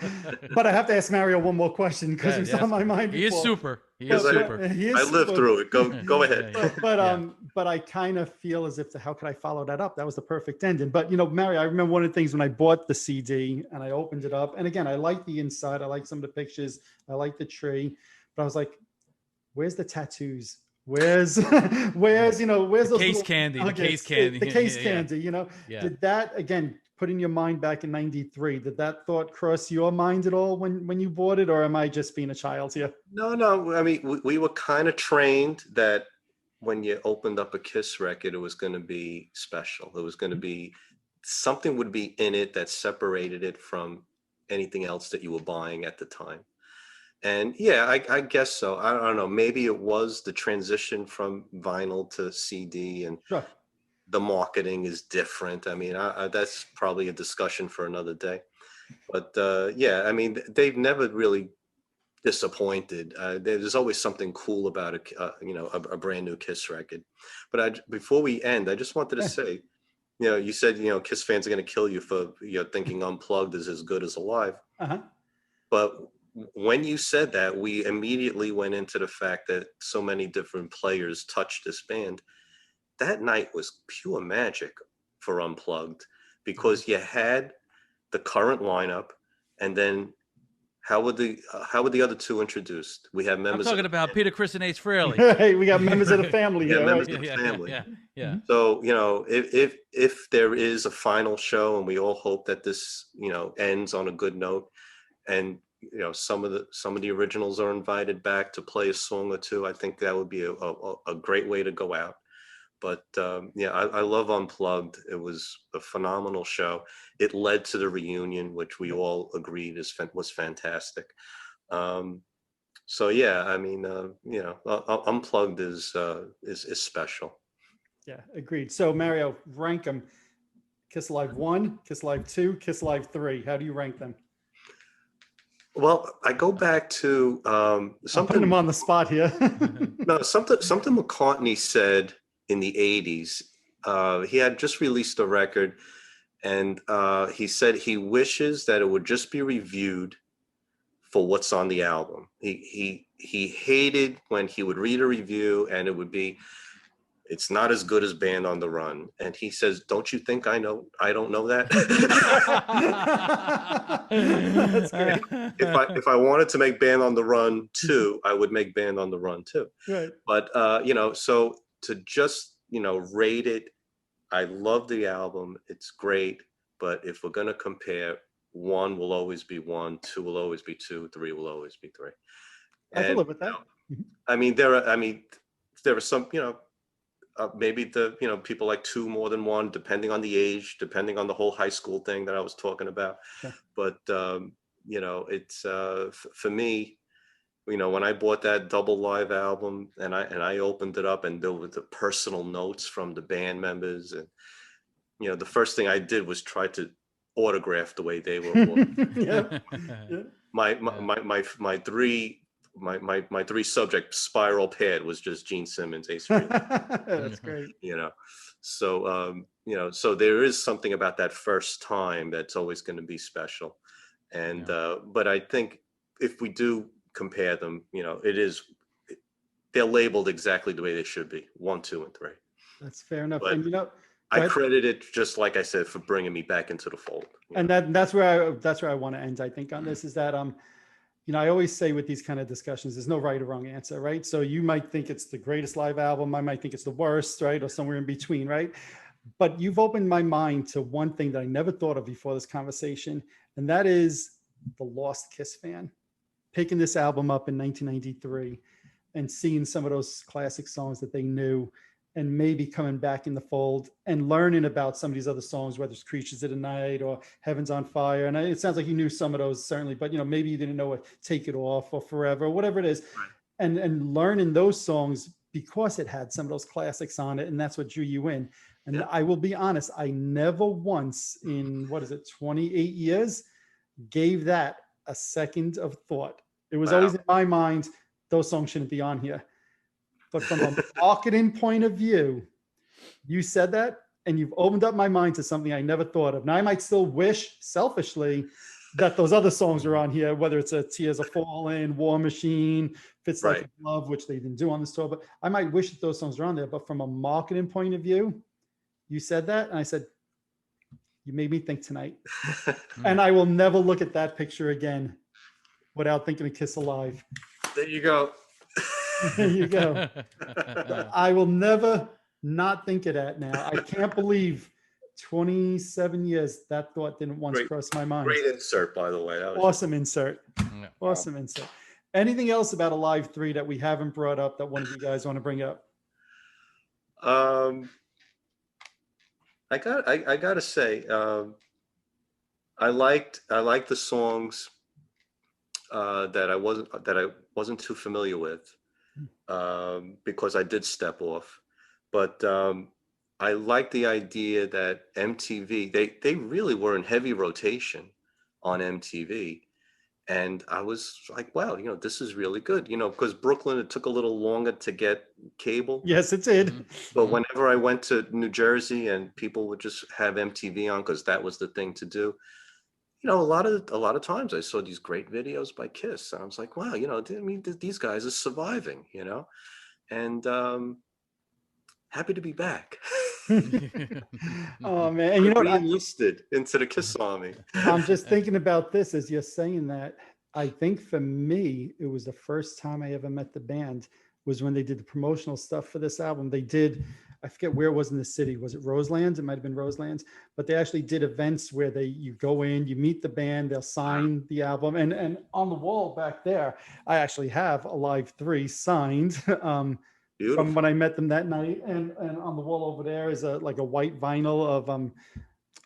But I have to ask Mario one more question because Yeah, it was on my mind He is before. super. He Because is super. He is I lived super. through it. Go ahead. But I kind of feel as if how could I follow that up? That was the perfect ending. But Mario, I remember one of the things when I bought the CD and I opened it up, and again, I like the inside. I like some of the pictures. I like the tree, but I was like, where's the tattoos? Where's where's those case little candy, the nuggets? case candy. The case Yeah. candy, Yeah. Did that, again, put in your mind back in 93, did that thought cross your mind at all when you bought it, or am I just being a child here? No. I mean, we were kind of trained that when you opened up a Kiss record, it was going to be special. It was going to be something would be in it that separated it from anything else that you were buying at the time. And yeah, I guess so. I don't know. Maybe it was the transition from vinyl to CD, and Sure. the marketing is different. I mean, that's probably a discussion for another day. But yeah, I mean, they've never really disappointed. There's always something cool about a brand new Kiss record. But before we end, I just wanted to say, you said Kiss fans are going to kill you for thinking Unplugged is as good as Alive. Uh-huh. But when you said that, we immediately went into the fact that so many different players touched this band. That night was pure magic for Unplugged, because you had the current lineup, and then how were the other two introduced? We have I'm members. talking about Peter, Chris, and Ace Frehley. Hey, we got members of the family Yeah, here. members Right? of the family. Yeah. So if there is a final show, and we all hope that this ends on a good note, and some of the originals are invited back to play a song or two, I think that would be a great way to go out. But yeah, I love Unplugged. It was a phenomenal show. It led to the reunion, which we all agreed was fantastic. So yeah, I mean, Unplugged is special. Yeah, agreed. So Mario, rank them: Kiss Alive 1, Kiss Alive 2, Kiss Alive 3. How do you rank them? Well, I go back to I'm something. putting them on the spot here. No, something McCartney said in the 80s. He had just released a record, and he said he wishes that it would just be reviewed for what's on the album. He hated when he would read a review and it would be, it's not as good as Band on the Run. And he says, don't you think I don't know that? That's great. If I wanted to make Band on the Run 2, I would make Band on the Run 2. Right. But so to just rate it, I love the album. It's great. But if we're gonna compare, 1 will always be 1, 2 will always be 2, 3 will always be 3. I can live with that. I mean, there are some, maybe people like 2 more than 1, depending on the age, depending on the whole high school thing that I was talking about. Yeah. But it's for me, when I bought that double live album and I opened it up, and there were the personal notes from the band members, and the first thing I did was try to autograph the way they were. Yeah. My three subject spiral pad was just Gene Simmons, Ace Frehley. That's great. So so there is something about that first time that's always going to be special. And but I think if we do compare them, they're labeled exactly the way they should be: 1, 2, and 3. That's fair enough. But And I credit it, just like I said, for bringing me back into the fold. And that's where I want to end, I think, on this, is that I always say with these kind of discussions, there's no right or wrong answer, right? So you might think it's the greatest live album, I might think it's the worst, right? Or somewhere in between, right? But you've opened my mind to one thing that I never thought of before this conversation, and that is the lost Kiss fan picking this album up in 1993 and seeing some of those classic songs that they knew, and maybe coming back in the fold and learning about some of these other songs, whether it's Creatures of the Night or Heaven's on Fire. And it sounds like you knew some of those, certainly, but maybe you didn't know what Take It Off or Forever, or whatever it is. Right. And learning those songs because it had some of those classics on it, and that's what drew you in. And I will be honest, I never once in, 28 years, gave that a second of thought. It was always in my mind, those songs shouldn't be on here. But from a marketing point of view, you said that, and you've opened up my mind to something I never thought of. Now, I might still wish selfishly that those other songs are on here, whether it's a Tears Are Falling, War Machine, Fits Like a Glove, which they didn't do on this tour, but I might wish that those songs are on there. But from a marketing point of view, you said that, and I said, you made me think tonight. And I will never look at that picture again without thinking of Kiss Alive. There you go. There you go. I will never not think of that now. I can't believe 27 years that thought didn't once cross my mind. Great insert, by the way. Awesome insert. Awesome insert. Anything else about Alive 3 that we haven't brought up that one of you guys want to bring up? I gotta say, I liked the songs that I wasn't too familiar with, because I did step off. But I like the idea that MTV, they really were in heavy rotation on MTV. And I was like, wow, this is really good, because Brooklyn, it took a little longer to get cable. Yes, it did. But whenever I went to New Jersey and people would just have MTV on because that was the thing to do, a lot of times I saw these great videos by Kiss. And I was like, wow, these guys are surviving, and happy to be back. Oh man, and you know what? Enlisted into the Kiss Army. I'm just thinking about this as you're saying that. I think for me, it was the first time I ever met the band was when they did the promotional stuff for this album. They did, I forget where it was in the city. Was it Roselands? It might have been Roselands, but they actually did events where you go in, you meet the band, they'll sign the album, and on the wall back there, I actually have Alive 3 signed. Beautiful. From when I met them that night, and on the wall over there is a white vinyl of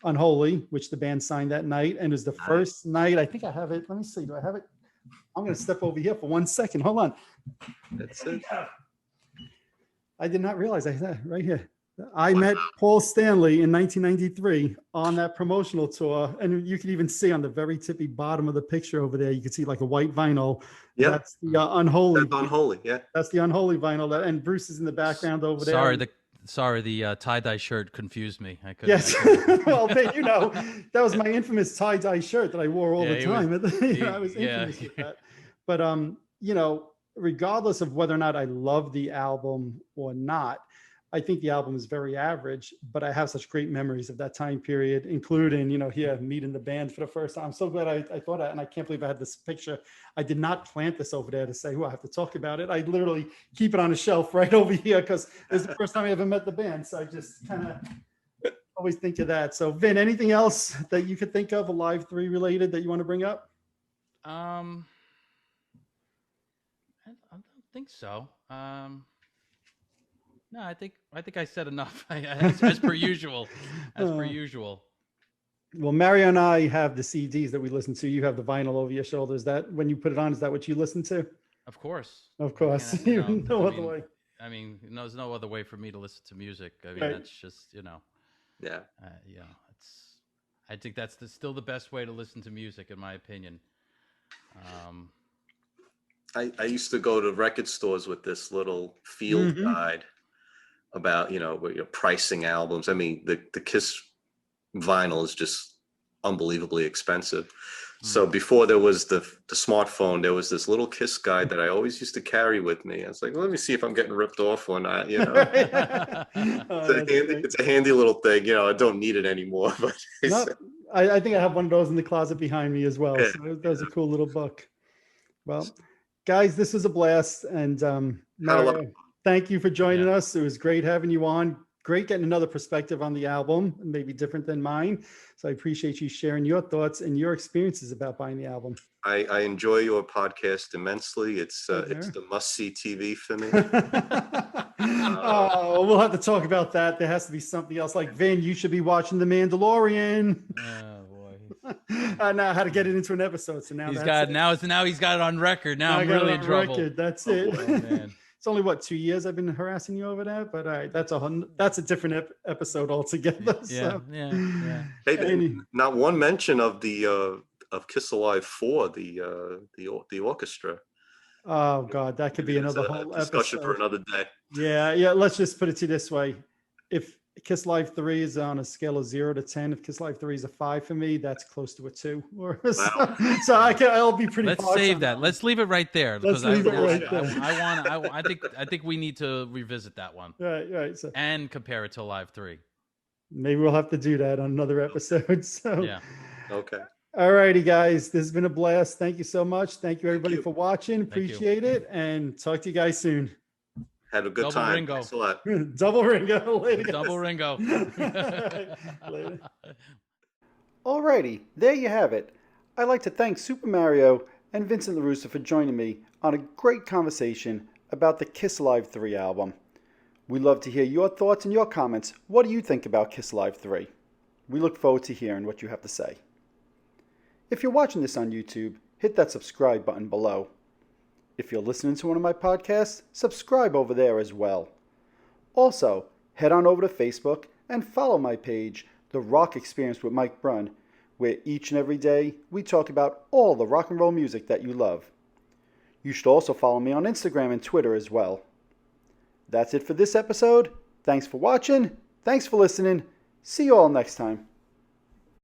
Unholy, which the band signed that night, and it was the first night. I think I have it. Let me see. Do I have it? I'm going to step over here for 1 second. Hold on. That's it. I did not realize I had that right here. I met Paul Stanley in 1993 on that promotional tour, and you can even see on the very tippy bottom of the picture over there, you can see like a white vinyl. Yeah, that's the Unholy. That's Unholy, yeah. That's the Unholy vinyl, and Bruce is in the background over there. Sorry, the tie-dye shirt confused me. I couldn't. Yes, well, Ben, that was my infamous tie-dye shirt that I wore all the time. I was infamous with that. But regardless of whether or not I love the album or not, I think the album is very average, but I have such great memories of that time period, including, here meeting the band for the first time. I'm so glad I thought that, and I can't believe I had this picture. I did not plant this over there to say, I have to talk about it. I literally keep it on a shelf right over here because it's the first time I ever met the band. So I just kind of always think of that. So Vin, anything else that you could think of, Alive 3 related, that you want to bring up? I don't think so. No, I think I said enough. As per usual. Per usual. Well, Mario and I have the CDs that we listen to. You have the vinyl over your shoulder. Is that when you put it on? Is that what you listen to? Of course. Of course. No other way. There's no other way for me to listen to music. Right. That's just Yeah. I think that's still the best way to listen to music, in my opinion. I used to go to record stores with this little field guide about where you're pricing albums. I mean, the Kiss vinyl is just unbelievably expensive. So before there was the smartphone, there was this little Kiss guide that I always used to carry with me. I was like, well, let me see if I'm getting ripped off or not. It's a handy little thing. I don't need it anymore. But I think I have one of those in the closet behind me as well. Yeah. So that was a cool little book. Well, guys, this was a blast, and Mario, thank you for joining us. It was great having you on. Great getting another perspective on the album, maybe different than mine. So I appreciate you sharing your thoughts and your experiences about buying the album. I enjoy your podcast immensely. It's the must-see TV for me. We'll have to talk about that. There has to be something else. Like, Vin, you should be watching The Mandalorian. Oh boy. Now how to get it into an episode. So now he's got it on record. Now I'm really in trouble. Record. That's it. Oh, man. It's only 2 years I've been harassing you over that, but all right, that's a different episode altogether. Yeah. Hey, not one mention of the of Kiss Alive 4, the orchestra. Oh God, that could be another whole discussion episode for another day. Yeah. Let's just put it to you this way: if Kiss Live 3 is on a scale of 0 to 10. If Kiss Live 3 is a 5 for me, that's close to a 2. Wow. So I'll be pretty Let's harsh save on that. one. Let's leave it right there. Let's because leave it right there. I think we need to revisit that one Right. So and compare it to Live 3. maybe we'll have to do that on another episode. So Yeah. Okay. all righty, guys. This has been a blast. Thank you so much. Thank you, everybody, you. for watching. you. Appreciate it. And talk to you guys soon. Had a good Double time. Ringo. Thanks a lot. Double Ringo. Later, guys. Double Ringo. Later. Alrighty, there you have it. I'd like to thank Super Mario and Vincent LaRusso for joining me on a great conversation about the Kiss Alive 3 album. We'd love to hear your thoughts and your comments. What do you think about Kiss Alive 3? We look forward to hearing what you have to say. If you're watching this on YouTube, hit that subscribe button below. If you're listening to one of my podcasts, subscribe over there as well. Also, head on over to Facebook and follow my page, The Rock Experience with Mike Brunn, where each and every day we talk about all the rock and roll music that you love. You should also follow me on Instagram and Twitter as well. That's it for this episode. Thanks for watching. Thanks for listening. See you all next time.